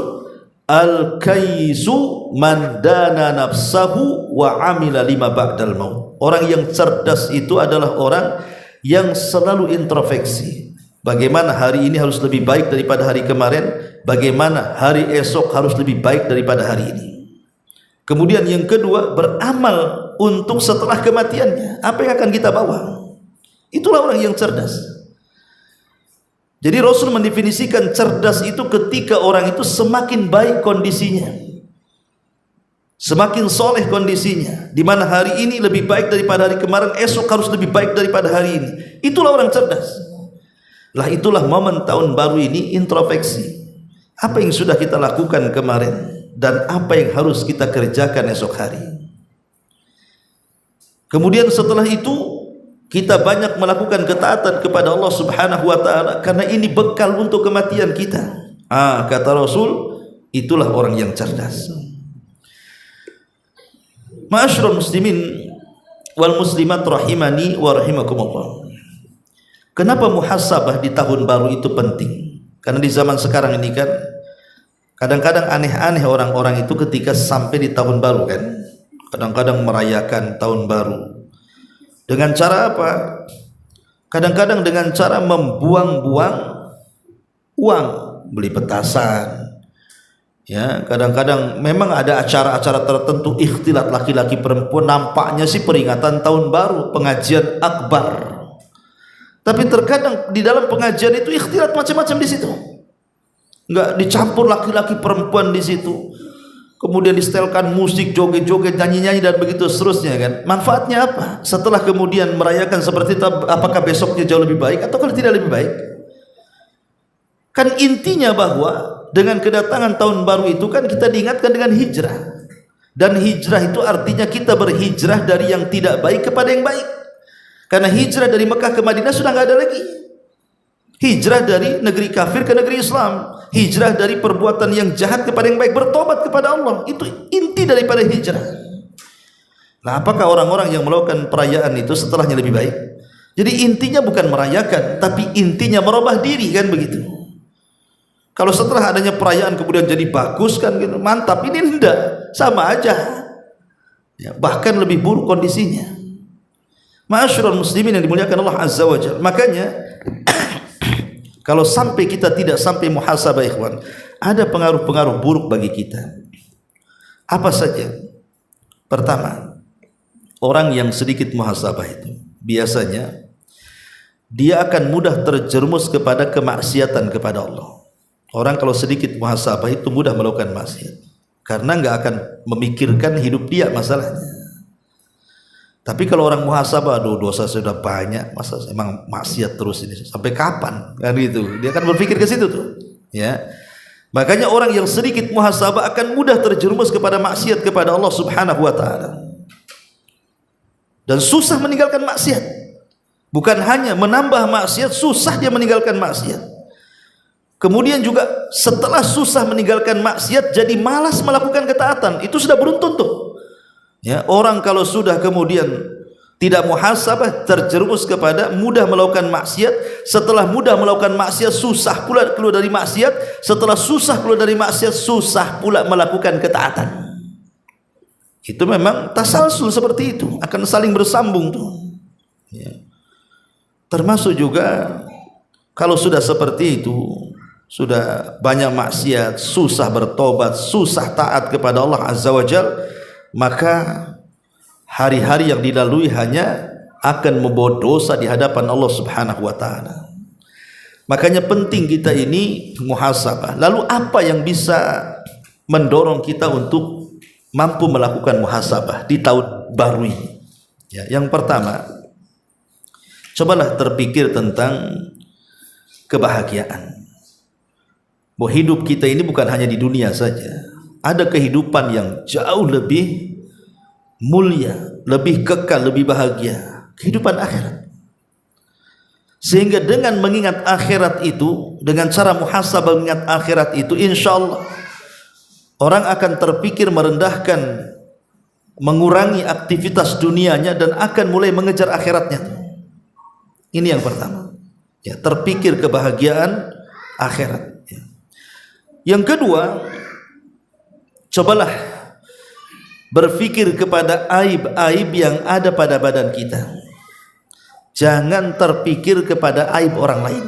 Al-kaisu man dana nafsahu wa amila lima ba'dal maut. Orang yang cerdas itu adalah orang yang selalu introspeksi. Bagaimana hari ini harus lebih baik daripada hari kemarin, bagaimana hari esok harus lebih baik daripada hari ini. Kemudian yang kedua, beramal untuk setelah kematiannya. Apa yang akan kita bawa? Itulah orang yang cerdas. Jadi Rasul mendefinisikan cerdas itu ketika orang itu semakin baik kondisinya, semakin soleh kondisinya, di mana hari ini lebih baik daripada hari kemarin, esok harus lebih baik daripada hari ini. Itulah orang cerdas. Lah itulah momen tahun baru ini, introspeksi. Apa yang sudah kita lakukan kemarin dan apa yang harus kita kerjakan esok hari. Kemudian setelah itu kita banyak melakukan ketaatan kepada Allah Subhanahu wa taala karena ini bekal untuk kematian kita. Kata Rasul, itulah orang yang cerdas. Ma'asyiral muslimin wal muslimat rahimani wa rahimakumullah. Kenapa muhasabah di tahun baru itu penting? Karena di zaman sekarang ini kan kadang-kadang aneh-aneh orang-orang itu ketika sampai di tahun baru kan. Kadang-kadang merayakan tahun baru. Dengan cara apa? Kadang-kadang dengan cara membuang-buang uang, beli petasan. Ya, kadang-kadang memang ada acara-acara tertentu ikhtilat laki-laki perempuan, nampaknya sih peringatan tahun baru, pengajian akbar. Tapi terkadang di dalam pengajian itu ikhtilat macam-macam di situ. Enggak dicampur laki-laki perempuan di situ. Kemudian disetelkan musik, joget-joget, nyanyi-nyanyi dan begitu seterusnya kan. Manfaatnya apa? Setelah kemudian merayakan seperti itu, apakah besoknya jauh lebih baik atau kalau tidak lebih baik? Kan intinya bahwa dengan kedatangan tahun baru itu kan kita diingatkan dengan hijrah. Dan hijrah itu artinya kita berhijrah dari yang tidak baik kepada yang baik. Karena hijrah dari Mekah ke Madinah sudah nggak ada lagi. Hijrah dari negeri kafir ke negeri Islam. Hijrah dari perbuatan yang jahat kepada yang baik, bertobat kepada Allah. Itu inti daripada hijrah. Nah, apakah orang-orang yang melakukan perayaan itu setelahnya lebih baik? Jadi intinya bukan merayakan, tapi intinya merubah diri kan begitu. Kalau setelah adanya perayaan kemudian jadi bagus kan gitu, mantap, ini enggak, sama aja. Ya, bahkan lebih buruk kondisinya. Ma'asyiral muslimin yang dimuliakan Allah Azza wa Jalla. Makanya kalau sampai kita tidak sampai muhasabah ikhwan, ada pengaruh-pengaruh buruk bagi kita. Apa saja? Pertama, orang yang sedikit muhasabah itu biasanya dia akan mudah terjerumus kepada kemaksiatan kepada Allah. Orang kalau sedikit muhasabah itu mudah melakukan maksiat karena enggak akan memikirkan hidup dia masalahnya. Tapi kalau orang muhasabah, aduh dosa sudah banyak, masa emang maksiat terus ini sampai kapan? Kan gitu. Dia akan berpikir ke situ tuh. Ya. Makanya orang yang sedikit muhasabah akan mudah terjerumus kepada maksiat kepada Allah Subhanahu wa taala. Dan susah meninggalkan maksiat. Bukan hanya menambah maksiat, susah dia meninggalkan maksiat. Kemudian juga setelah susah meninggalkan maksiat jadi malas melakukan ketaatan. Itu sudah beruntun tuh. Ya, orang kalau sudah kemudian tidak muhasabah, terjerumus kepada mudah melakukan maksiat. Setelah mudah melakukan maksiat, susah pula keluar dari maksiat. Setelah susah keluar dari maksiat, susah pula melakukan ketaatan. Itu memang tasalsul seperti itu, akan saling bersambung tuh. Ya. Termasuk juga kalau sudah seperti itu, sudah banyak maksiat, susah bertobat, susah taat kepada Allah Azza wa Jalla, maka hari-hari yang dilalui hanya akan membawa dosa di hadapan Allah Subhanahu wa taala. Makanya penting kita ini muhasabah. Lalu apa yang bisa mendorong kita untuk mampu melakukan muhasabah di tahun baru ini? Ya, yang pertama, cobalah terpikir tentang kebahagiaan. Bahwa hidup kita ini bukan hanya di dunia saja. Ada kehidupan yang jauh lebih mulia, lebih kekal, lebih bahagia, kehidupan akhirat. Sehingga dengan mengingat akhirat itu, dengan cara muhasabah mengingat akhirat itu, insya Allah orang akan terpikir merendahkan, mengurangi aktivitas dunianya dan akan mulai mengejar akhiratnya. Ini yang pertama. Ya, terpikir kebahagiaan akhirat. Ya. Yang kedua, cobalah berfikir kepada aib-aib yang ada pada badan kita. Jangan terpikir kepada aib orang lain.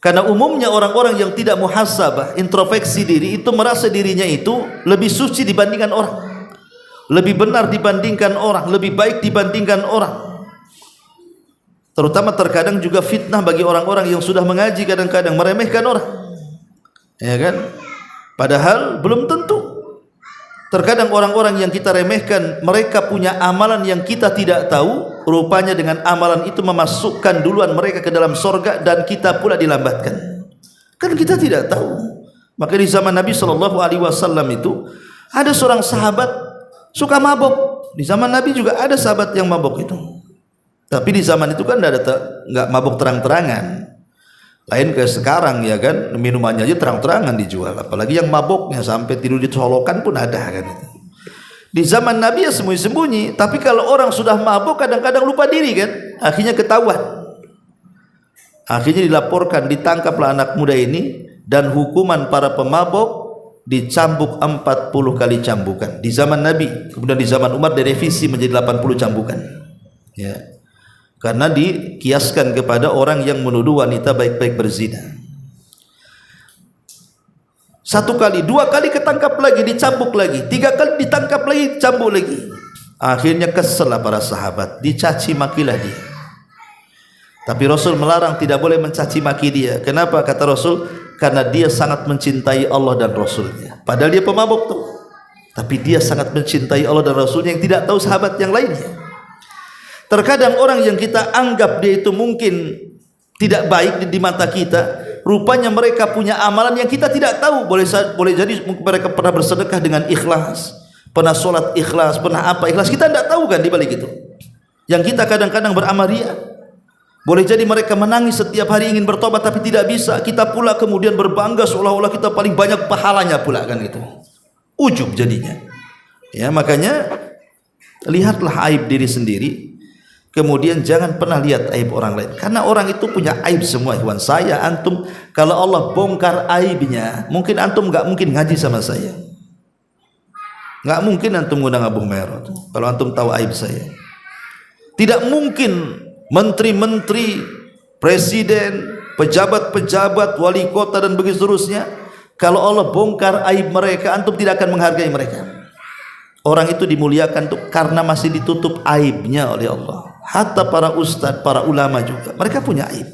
Karena umumnya orang-orang yang tidak muhasabah, introspeksi diri, itu merasa dirinya itu lebih suci dibandingkan orang, lebih benar dibandingkan orang, lebih baik dibandingkan orang. Terutama terkadang juga fitnah bagi orang-orang yang sudah mengaji, kadang-kadang meremehkan orang. Ya kan? Padahal belum tentu. Terkadang orang-orang yang kita remehkan, mereka punya amalan yang kita tidak tahu. Rupanya dengan amalan itu memasukkan duluan mereka ke dalam sorga dan kita pula dilambatkan. Kan kita tidak tahu. Maka di zaman Nabi SAW itu ada seorang sahabat suka mabok. Di zaman Nabi juga ada sahabat yang mabok itu. Tapi di zaman itu kan nggak mabok terang-terangan. Lain ke sekarang ya kan, minumannya aja terang-terangan dijual, apalagi yang maboknya sampai tidur di colokan pun ada kan. Di zaman Nabi ya sembunyi-sembunyi, tapi kalau orang sudah mabok kadang-kadang lupa diri kan, akhirnya ketahuan. Akhirnya dilaporkan, ditangkaplah anak muda ini dan hukuman para pemabok dicambuk 40 kali cambukan. Di zaman Nabi, kemudian di zaman Umar direvisi menjadi 80 cambukan. Ya. Karena dikiaskan kepada orang yang menuduh wanita baik-baik berzina. 1 kali, 2 kali ketangkap lagi, dicambuk lagi, 3 kali ditangkap lagi, cambuk lagi. Akhirnya kesel para sahabat, dicaci makilah dia. Tapi Rasul melarang, tidak boleh mencaci maki dia. Kenapa? Kata Rasul, karena dia sangat mencintai Allah dan Rasulnya. Padahal dia pemabuk tuh, tapi dia sangat mencintai Allah dan Rasulnya yang tidak tahu sahabat yang lainnya. Terkadang orang yang kita anggap dia itu mungkin tidak baik di mata kita, rupanya mereka punya amalan yang kita tidak tahu. Boleh jadi mereka pernah bersedekah dengan ikhlas, pernah sholat ikhlas, pernah apa ikhlas, kita tidak tahu kan di balik itu. Yang kita kadang-kadang beramal riya. Boleh jadi mereka menangis setiap hari ingin bertobat tapi tidak bisa. Kita pula kemudian berbangga seolah-olah kita paling banyak pahalanya pula kan gitu. Ujub jadinya. Ya, makanya lihatlah aib diri sendiri. Kemudian jangan pernah lihat aib orang lain, karena orang itu punya aib semua. Ikhwan, saya, antum, kalau Allah bongkar aibnya, mungkin antum nggak mungkin ngaji sama saya, nggak mungkin antum ngundang Abu Merah kalau antum tahu aib saya. Tidak mungkin menteri-menteri, presiden, pejabat-pejabat, wali kota dan begitu seterusnya, kalau Allah bongkar aib mereka, antum tidak akan menghargai mereka. Orang itu dimuliakan tuh karena masih ditutup aibnya oleh Allah. Hatta para ustadz, para ulama juga, mereka punya aib.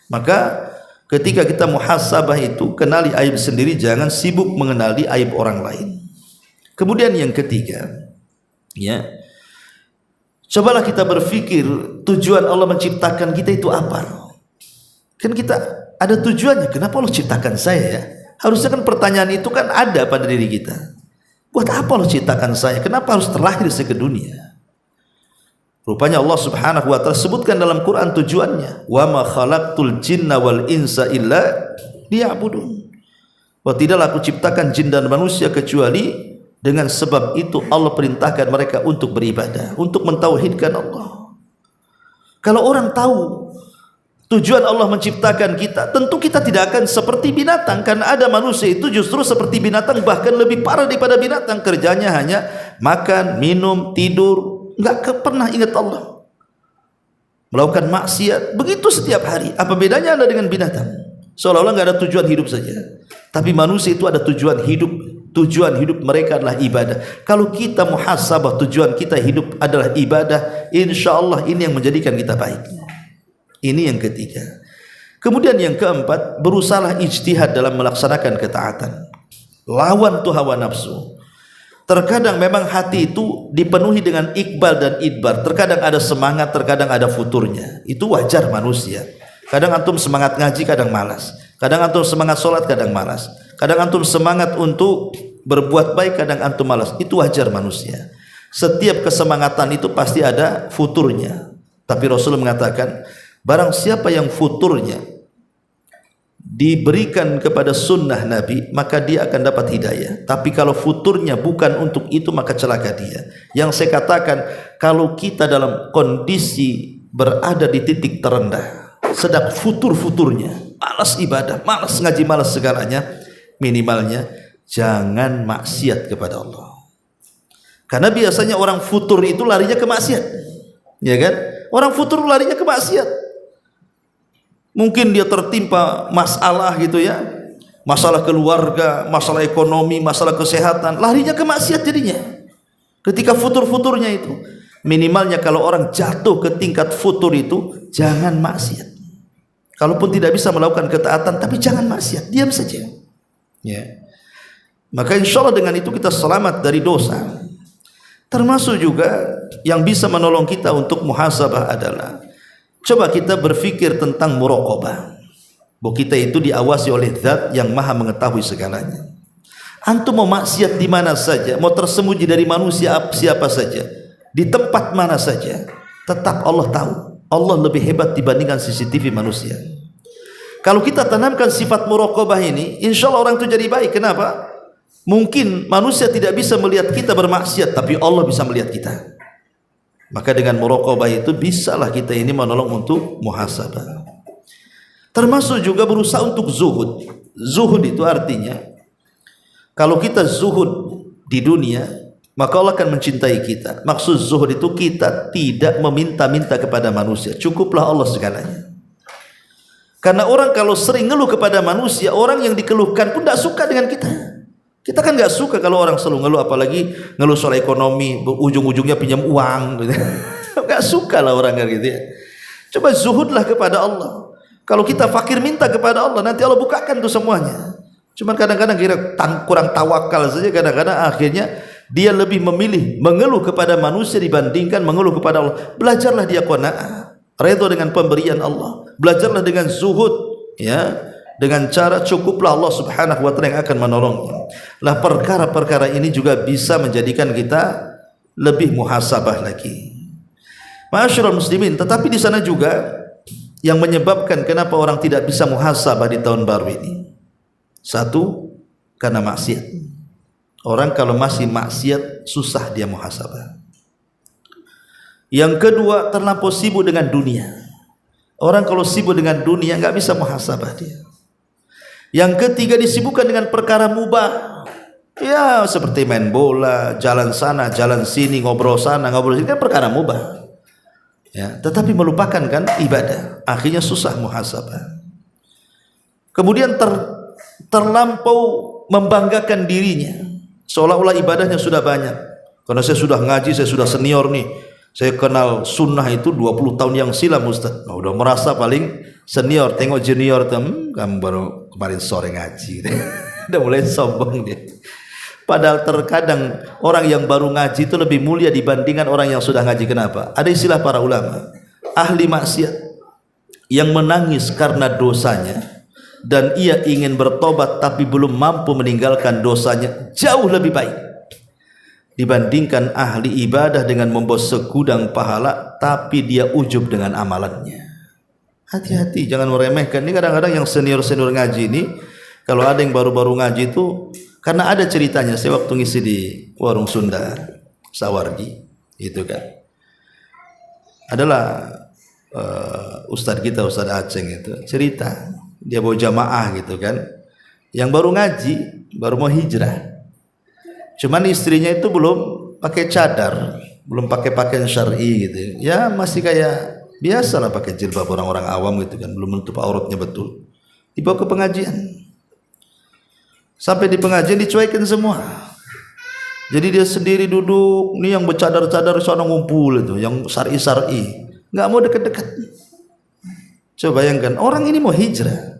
Maka ketika kita muhasabah itu, kenali aib sendiri, jangan sibuk mengenali aib orang lain. Kemudian yang ketiga, ya, cobalah kita berpikir tujuan Allah menciptakan kita itu apa. Kan kita ada tujuannya, kenapa Allah ciptakan saya ya? Harusnya kan pertanyaan itu kan ada pada diri kita. Buat apa Allah ciptakan saya? Kenapa harus terlahir ke dunia? Rupanya Allah Subhanahu wa taala sebutkan dalam Quran tujuannya, wa ma khalaqtul jinna wal insa illa liya'budun. Bahwa tidaklah aku ciptakan jin dan manusia kecuali dengan sebab itu Allah perintahkan mereka untuk beribadah, untuk mentauhidkan Allah. Kalau orang tahu tujuan Allah menciptakan kita, tentu kita tidak akan seperti binatang, karena ada manusia itu justru seperti binatang, bahkan lebih parah daripada binatang. Kerjanya hanya makan, minum, tidur, enggak pernah ingat Allah, melakukan maksiat begitu setiap hari. Apa bedanya Anda dengan binatang? Seolah-olah enggak ada tujuan hidup saja. Tapi manusia itu ada tujuan hidup. Tujuan hidup mereka adalah ibadah. Kalau kita muhasabah, tujuan kita hidup adalah ibadah, insya Allah ini yang menjadikan kita baik. Ini yang ketiga. Kemudian yang keempat, berusaha ijtihad dalam melaksanakan ketaatan. Lawan tuh hawa nafsu. Terkadang memang hati itu dipenuhi dengan iqbal dan idbar. Terkadang ada semangat, terkadang ada futurnya. Itu wajar manusia. Kadang antum semangat ngaji, kadang malas. Kadang antum semangat sholat, kadang malas. Kadang antum semangat untuk berbuat baik, kadang antum malas. Itu wajar manusia. Setiap kesemangatan itu pasti ada futurnya. Tapi Rasul mengatakan, barang siapa yang futurnya diberikan kepada sunnah Nabi, maka dia akan dapat hidayah. Tapi kalau futurnya bukan untuk itu, maka celaka dia. Yang saya katakan, kalau kita dalam kondisi berada di titik terendah, sedang futur-futurnya, malas ibadah, malas ngaji, malas segalanya, minimalnya jangan maksiat kepada Allah. Karena biasanya orang futur itu larinya ke maksiat, ya kan? Orang futur larinya ke maksiat. Mungkin dia tertimpa masalah gitu ya, masalah keluarga, masalah ekonomi, masalah kesehatan, larinya ke maksiat jadinya. Ketika futur-futurnya itu, minimalnya kalau orang jatuh ke tingkat futur itu, jangan maksiat. Kalaupun tidak bisa melakukan ketaatan, tapi jangan maksiat, diam saja. Ya. Maka insya Allah dengan itu kita selamat dari dosa. Termasuk juga yang bisa menolong kita untuk muhasabah adalah, coba kita berfikir tentang muraqabah, bahwa kita itu diawasi oleh Zat yang Maha mengetahui segalanya. Antum mau maksiat di mana saja, mau tersembunyi dari manusia siapa saja, di tempat mana saja, tetap Allah tahu. Allah lebih hebat dibandingkan CCTV manusia. Kalau kita tanamkan sifat muraqabah ini, insya Allah orang itu jadi baik. Kenapa? Mungkin manusia tidak bisa melihat kita bermaksiat, tapi Allah bisa melihat kita. Maka dengan muraqabah itu bisalah kita ini menolong untuk muhasabah. Termasuk juga berusaha untuk zuhud. Zuhud itu artinya, kalau kita zuhud di dunia, maka Allah akan mencintai kita. Maksud zuhud itu kita tidak meminta-minta kepada manusia, cukuplah Allah segalanya. Karena orang kalau sering ngeluh kepada manusia, orang yang dikeluhkan pun tidak suka dengan kita. Kita kan nggak suka kalau orang selalu ngeluh, apalagi ngeluh soal ekonomi, ujung-ujungnya pinjam uang. Nggak suka lah orang kayak gitu ya. Coba zuhudlah kepada Allah. Kalau kita fakir minta kepada Allah, nanti Allah bukakan tuh semuanya. Cuman kadang-kadang kira kurang tawakal saja, kadang-kadang akhirnya dia lebih memilih mengeluh kepada manusia dibandingkan mengeluh kepada Allah. Belajarlah dia qanaah, redha dengan pemberian Allah. Belajarlah dengan zuhud, ya, dengan cara cukuplah Allah Subhanahu wa taala yang akan menolongnya. Lah perkara-perkara ini juga bisa menjadikan kita lebih muhasabah lagi. Ma'asyiral muslimin, tetapi di sana juga yang menyebabkan kenapa orang tidak bisa muhasabah di tahun baru ini. Satu, karena maksiat. Orang kalau masih maksiat susah dia muhasabah. Yang kedua, terlampau sibuk dengan dunia. Orang kalau sibuk dengan dunia nggak bisa muhasabah dia. Yang ketiga, disibukkan dengan perkara mubah. Ya, seperti main bola, jalan sana, jalan sini, ngobrol sana, ngobrol sini, kan perkara mubah. Ya, tetapi melupakan kan ibadah. Akhirnya susah muhasabah. Kemudian terlampau membanggakan dirinya, seolah-olah ibadahnya sudah banyak. Karena saya sudah ngaji, saya sudah senior nih, saya kenal sunnah itu 20 tahun yang silam Ustaz. Nah, udah merasa paling senior. Tengok junior kamu baru kemarin sore ngaji. Udah mulai sombong dia. Padahal terkadang orang yang baru ngaji itu lebih mulia dibandingkan orang yang sudah ngaji. Kenapa? Ada istilah para ulama, ahli maksiat yang menangis karena dosanya dan ia ingin bertobat tapi belum mampu meninggalkan dosanya, jauh lebih baik dibandingkan ahli ibadah dengan membawa segudang pahala tapi dia ujub dengan amalannya. Hati-hati, jangan meremehkan. Ini kadang-kadang yang senior-senior ngaji ini, kalau ada yang baru-baru ngaji itu, karena ada ceritanya. Saya waktu ngisi di warung Sunda Sawargi itu kan, adalah ustadz kita, Ustadz Aceng itu cerita, dia bawa jamaah gitu kan, yang baru ngaji, baru mau hijrah. Cuman istrinya itu belum pakai cadar, belum pakai pakaian syar'i gitu. Ya masih kayak biasa lah pakai jilbab orang-orang awam gitu kan, belum menutup auratnya betul. Dibawa ke pengajian. Sampai di pengajian dicuekin semua. Jadi dia sendiri duduk, ini yang bercadar-cadar sana ngumpul itu, yang syar'i, nggak mau deket-deket. Coba bayangkan, orang ini mau hijrah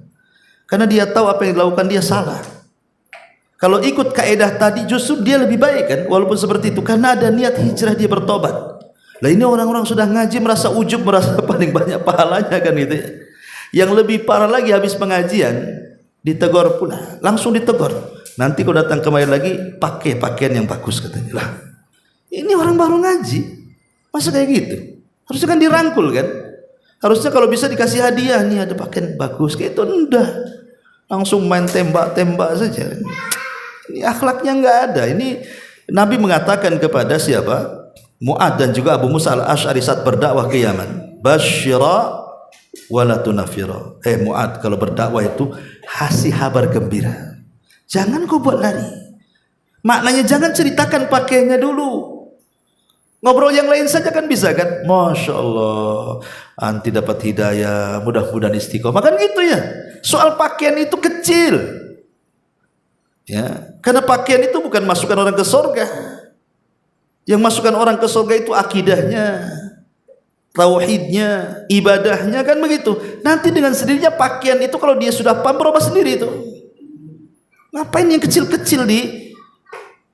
karena dia tahu apa yang dilakukan dia salah. Kalau ikut kaidah tadi justru dia lebih baik kan, walaupun seperti itu, karena ada niat hijrah, dia bertobat. Lah ini orang-orang sudah ngaji merasa ujub, merasa paling banyak pahalanya kan gitu ya. Yang lebih parah lagi, habis pengajian ditegur pula, langsung ditegur. Nanti kau datang kembali lagi pakai pakaian yang bagus katanya. Lah ini orang baru ngaji, masa kayak gitu? Harusnya kan dirangkul kan. Harusnya kalau bisa dikasih hadiah, nih ada pakaian bagus kayak itu. Enggak, langsung main tembak-tembak saja. Ini akhlaknya enggak ada. Ini Nabi mengatakan kepada siapa? Mu'ad dan juga Abu Musa al-Ash'ari saat berdakwah ke Yaman, basyira wala tunafira. Mu'ad, kalau berdakwah itu kasih kabar gembira, jangan kau buat lari. Maknanya jangan ceritakan pakaiannya dulu, ngobrol yang lain saja kan bisa kan. Masya Allah, anti dapat hidayah, mudah-mudahan istiqomah kan gitu ya. Soal pakaian itu kecil ya, karena pakaian itu bukan masukkan orang ke surga. Yang masukkan orang ke surga itu akidahnya, tauhidnya, ibadahnya kan begitu. Nanti dengan sendirinya pakaian itu kalau dia sudah paham berubah sendiri itu. Ngapain yang kecil-kecil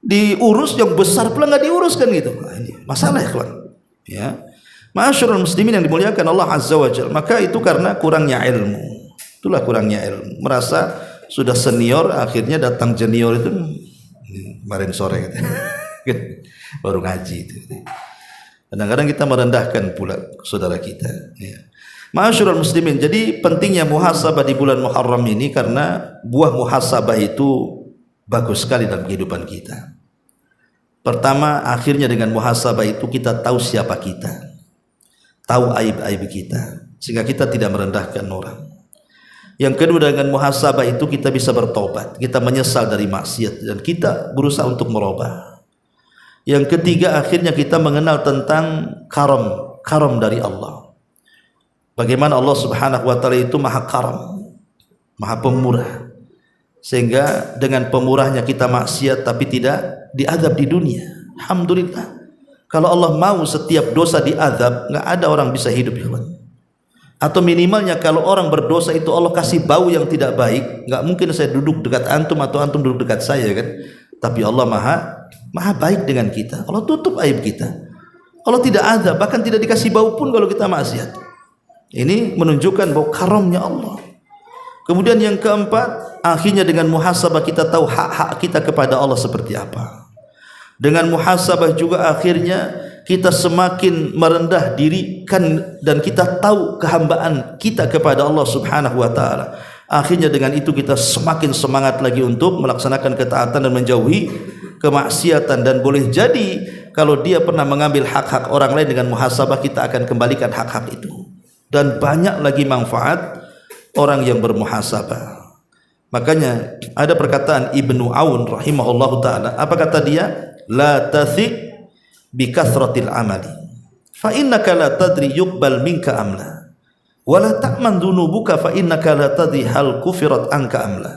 diurus, yang besar pula nggak diuruskan gitu. Nah, ini masalah ya kawan. Ya, ma'asyiral muslimin yang dimuliakan Allah Azza wa Jalla. Maka itu karena kurangnya ilmu. Itulah kurangnya ilmu. Merasa sudah senior, akhirnya datang junior itu. Kemarin sore katanya. Baru ngaji itu. Kadang-kadang kita merendahkan pula saudara kita ya. Ma'asyiral muslimin, jadi pentingnya muhasabah di bulan Muharram ini karena buah muhasabah itu bagus sekali dalam kehidupan kita. Pertama, akhirnya dengan muhasabah itu kita tahu siapa kita, tahu aib-aib kita, sehingga kita tidak merendahkan orang. Yang kedua, dengan muhasabah itu kita bisa bertobat, kita menyesal dari maksiat dan kita berusaha untuk merubah. Yang ketiga, akhirnya kita mengenal tentang karam dari Allah. Bagaimana Allah Subhanahu wa taala itu maha karam, maha pemurah. Sehingga dengan pemurahnya kita maksiat tapi tidak diazab di dunia. Alhamdulillah. Kalau Allah mau setiap dosa diazab, enggak ada orang bisa hidup ya kawan. Atau minimalnya kalau orang berdosa itu Allah kasih bau yang tidak baik, enggak mungkin saya duduk dekat antum atau antum duduk dekat saya kan. Tapi Allah maha baik dengan kita. Allah tutup aib kita. Allah tidak azab, bahkan tidak dikasih bau pun kalau kita maksiat. Ini menunjukkan bahwa karamnya Allah. Kemudian yang keempat, akhirnya dengan muhasabah kita tahu hak-hak kita kepada Allah seperti apa. Dengan muhasabah juga akhirnya kita semakin merendah diri dan kita tahu kehambaan kita kepada Allah Subhanahu wa taala. Akhirnya dengan itu kita semakin semangat lagi untuk melaksanakan ketaatan dan menjauhi kemaksiatan. Dan boleh jadi kalau dia pernah mengambil hak-hak orang lain, dengan muhasabah kita akan kembalikan hak-hak itu. Dan banyak lagi manfaat orang yang bermuhasabah. Makanya ada perkataan Ibnu Aun rahimahullahu taala. Apa kata dia? La tathiq bi kathratil amali, fa innaka la tadri yuqbal minka amla, wa la ta'man dhunubuka fa innaka la tadri hal kufirat anka amla.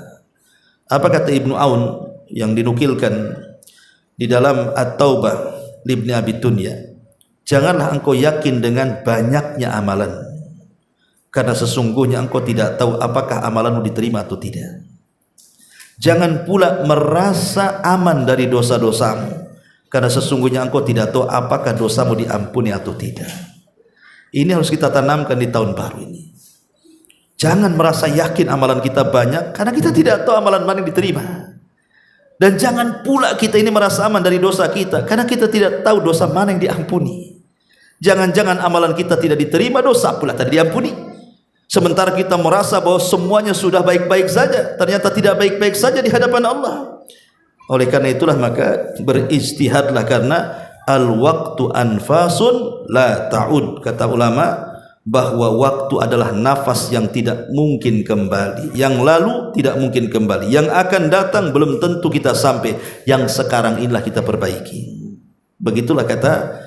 Apa kata Ibnu Aun yang dinukilkan di dalam At-Taubah Ibnu Abi Dunya? Janganlah engkau yakin dengan banyaknya amalan, karena sesungguhnya engkau tidak tahu apakah amalanmu diterima atau tidak. Jangan pula merasa aman dari dosa-dosamu, karena sesungguhnya engkau tidak tahu apakah dosamu diampuni atau tidak. Ini harus kita tanamkan di tahun baru ini. Jangan merasa yakin amalan kita banyak, karena kita tidak tahu amalan mana yang diterima. Dan jangan pula kita ini merasa aman dari dosa kita, karena kita tidak tahu dosa mana yang diampuni. Jangan-jangan amalan kita tidak diterima, dosa pula tidak diampuni. Sementara kita merasa bahwa semuanya sudah baik-baik saja, ternyata tidak baik-baik saja di hadapan Allah. Oleh karena itulah maka beristihadlah, karena al-waqtu anfasun la ta'ud. Kata ulama bahwa waktu adalah nafas yang tidak mungkin kembali, yang lalu tidak mungkin kembali, yang akan datang belum tentu kita sampai, yang sekarang inilah kita perbaiki. Begitulah kata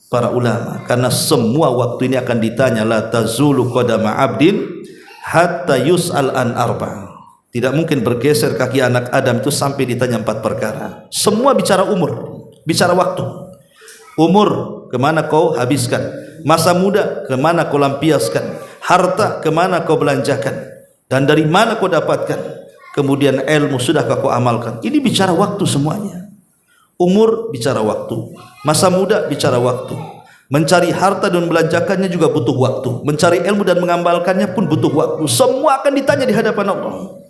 para ulama, karena semua waktu ini akan ditanya. La tazulu qadama abdin hatta yus'al an arba. Tidak mungkin bergeser kaki anak Adam itu sampai ditanya 4 perkara. Semua bicara umur, bicara waktu. Umur, kemana kau habiskan? Masa muda, kemana kau lampiaskan? Harta, kemana kau belanjakan? Dan dari mana kau dapatkan? Kemudian ilmu, sudahkah kau amalkan? Ini bicara waktu semuanya. Umur bicara waktu, masa muda bicara waktu, mencari harta dan belanjakannya juga butuh waktu, mencari ilmu dan mengamalkannya pun butuh waktu. Semua akan ditanya di hadapan Allah.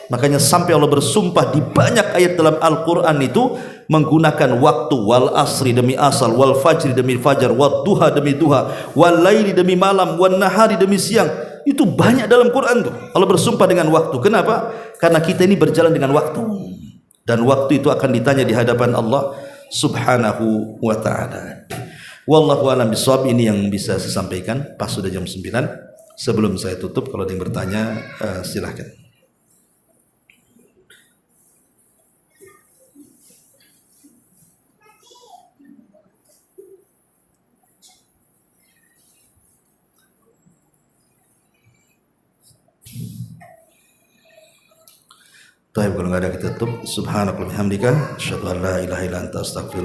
Makanya sampai Allah bersumpah di banyak ayat dalam Al-Quran itu menggunakan waktu. Wal asri demi asal, wal fajri demi fajar, wal duha demi duha, wal laili demi malam, wal nahari demi siang. Itu banyak dalam Quran tuh. Allah bersumpah dengan waktu. Kenapa? Karena kita ini berjalan dengan waktu, dan waktu itu akan ditanya di hadapan Allah subhanahu wa ta'ala. Wallahu a'lam bishawab. Ini yang bisa saya sampaikan. Pas sudah jam 9. Sebelum saya tutup, kalau ada yang bertanya silahkan. Tapi kalau nggak ada kita tutup. Subhanakallahumma wa bihamdika asyhadu an la ilaha illa anta astaghfiruka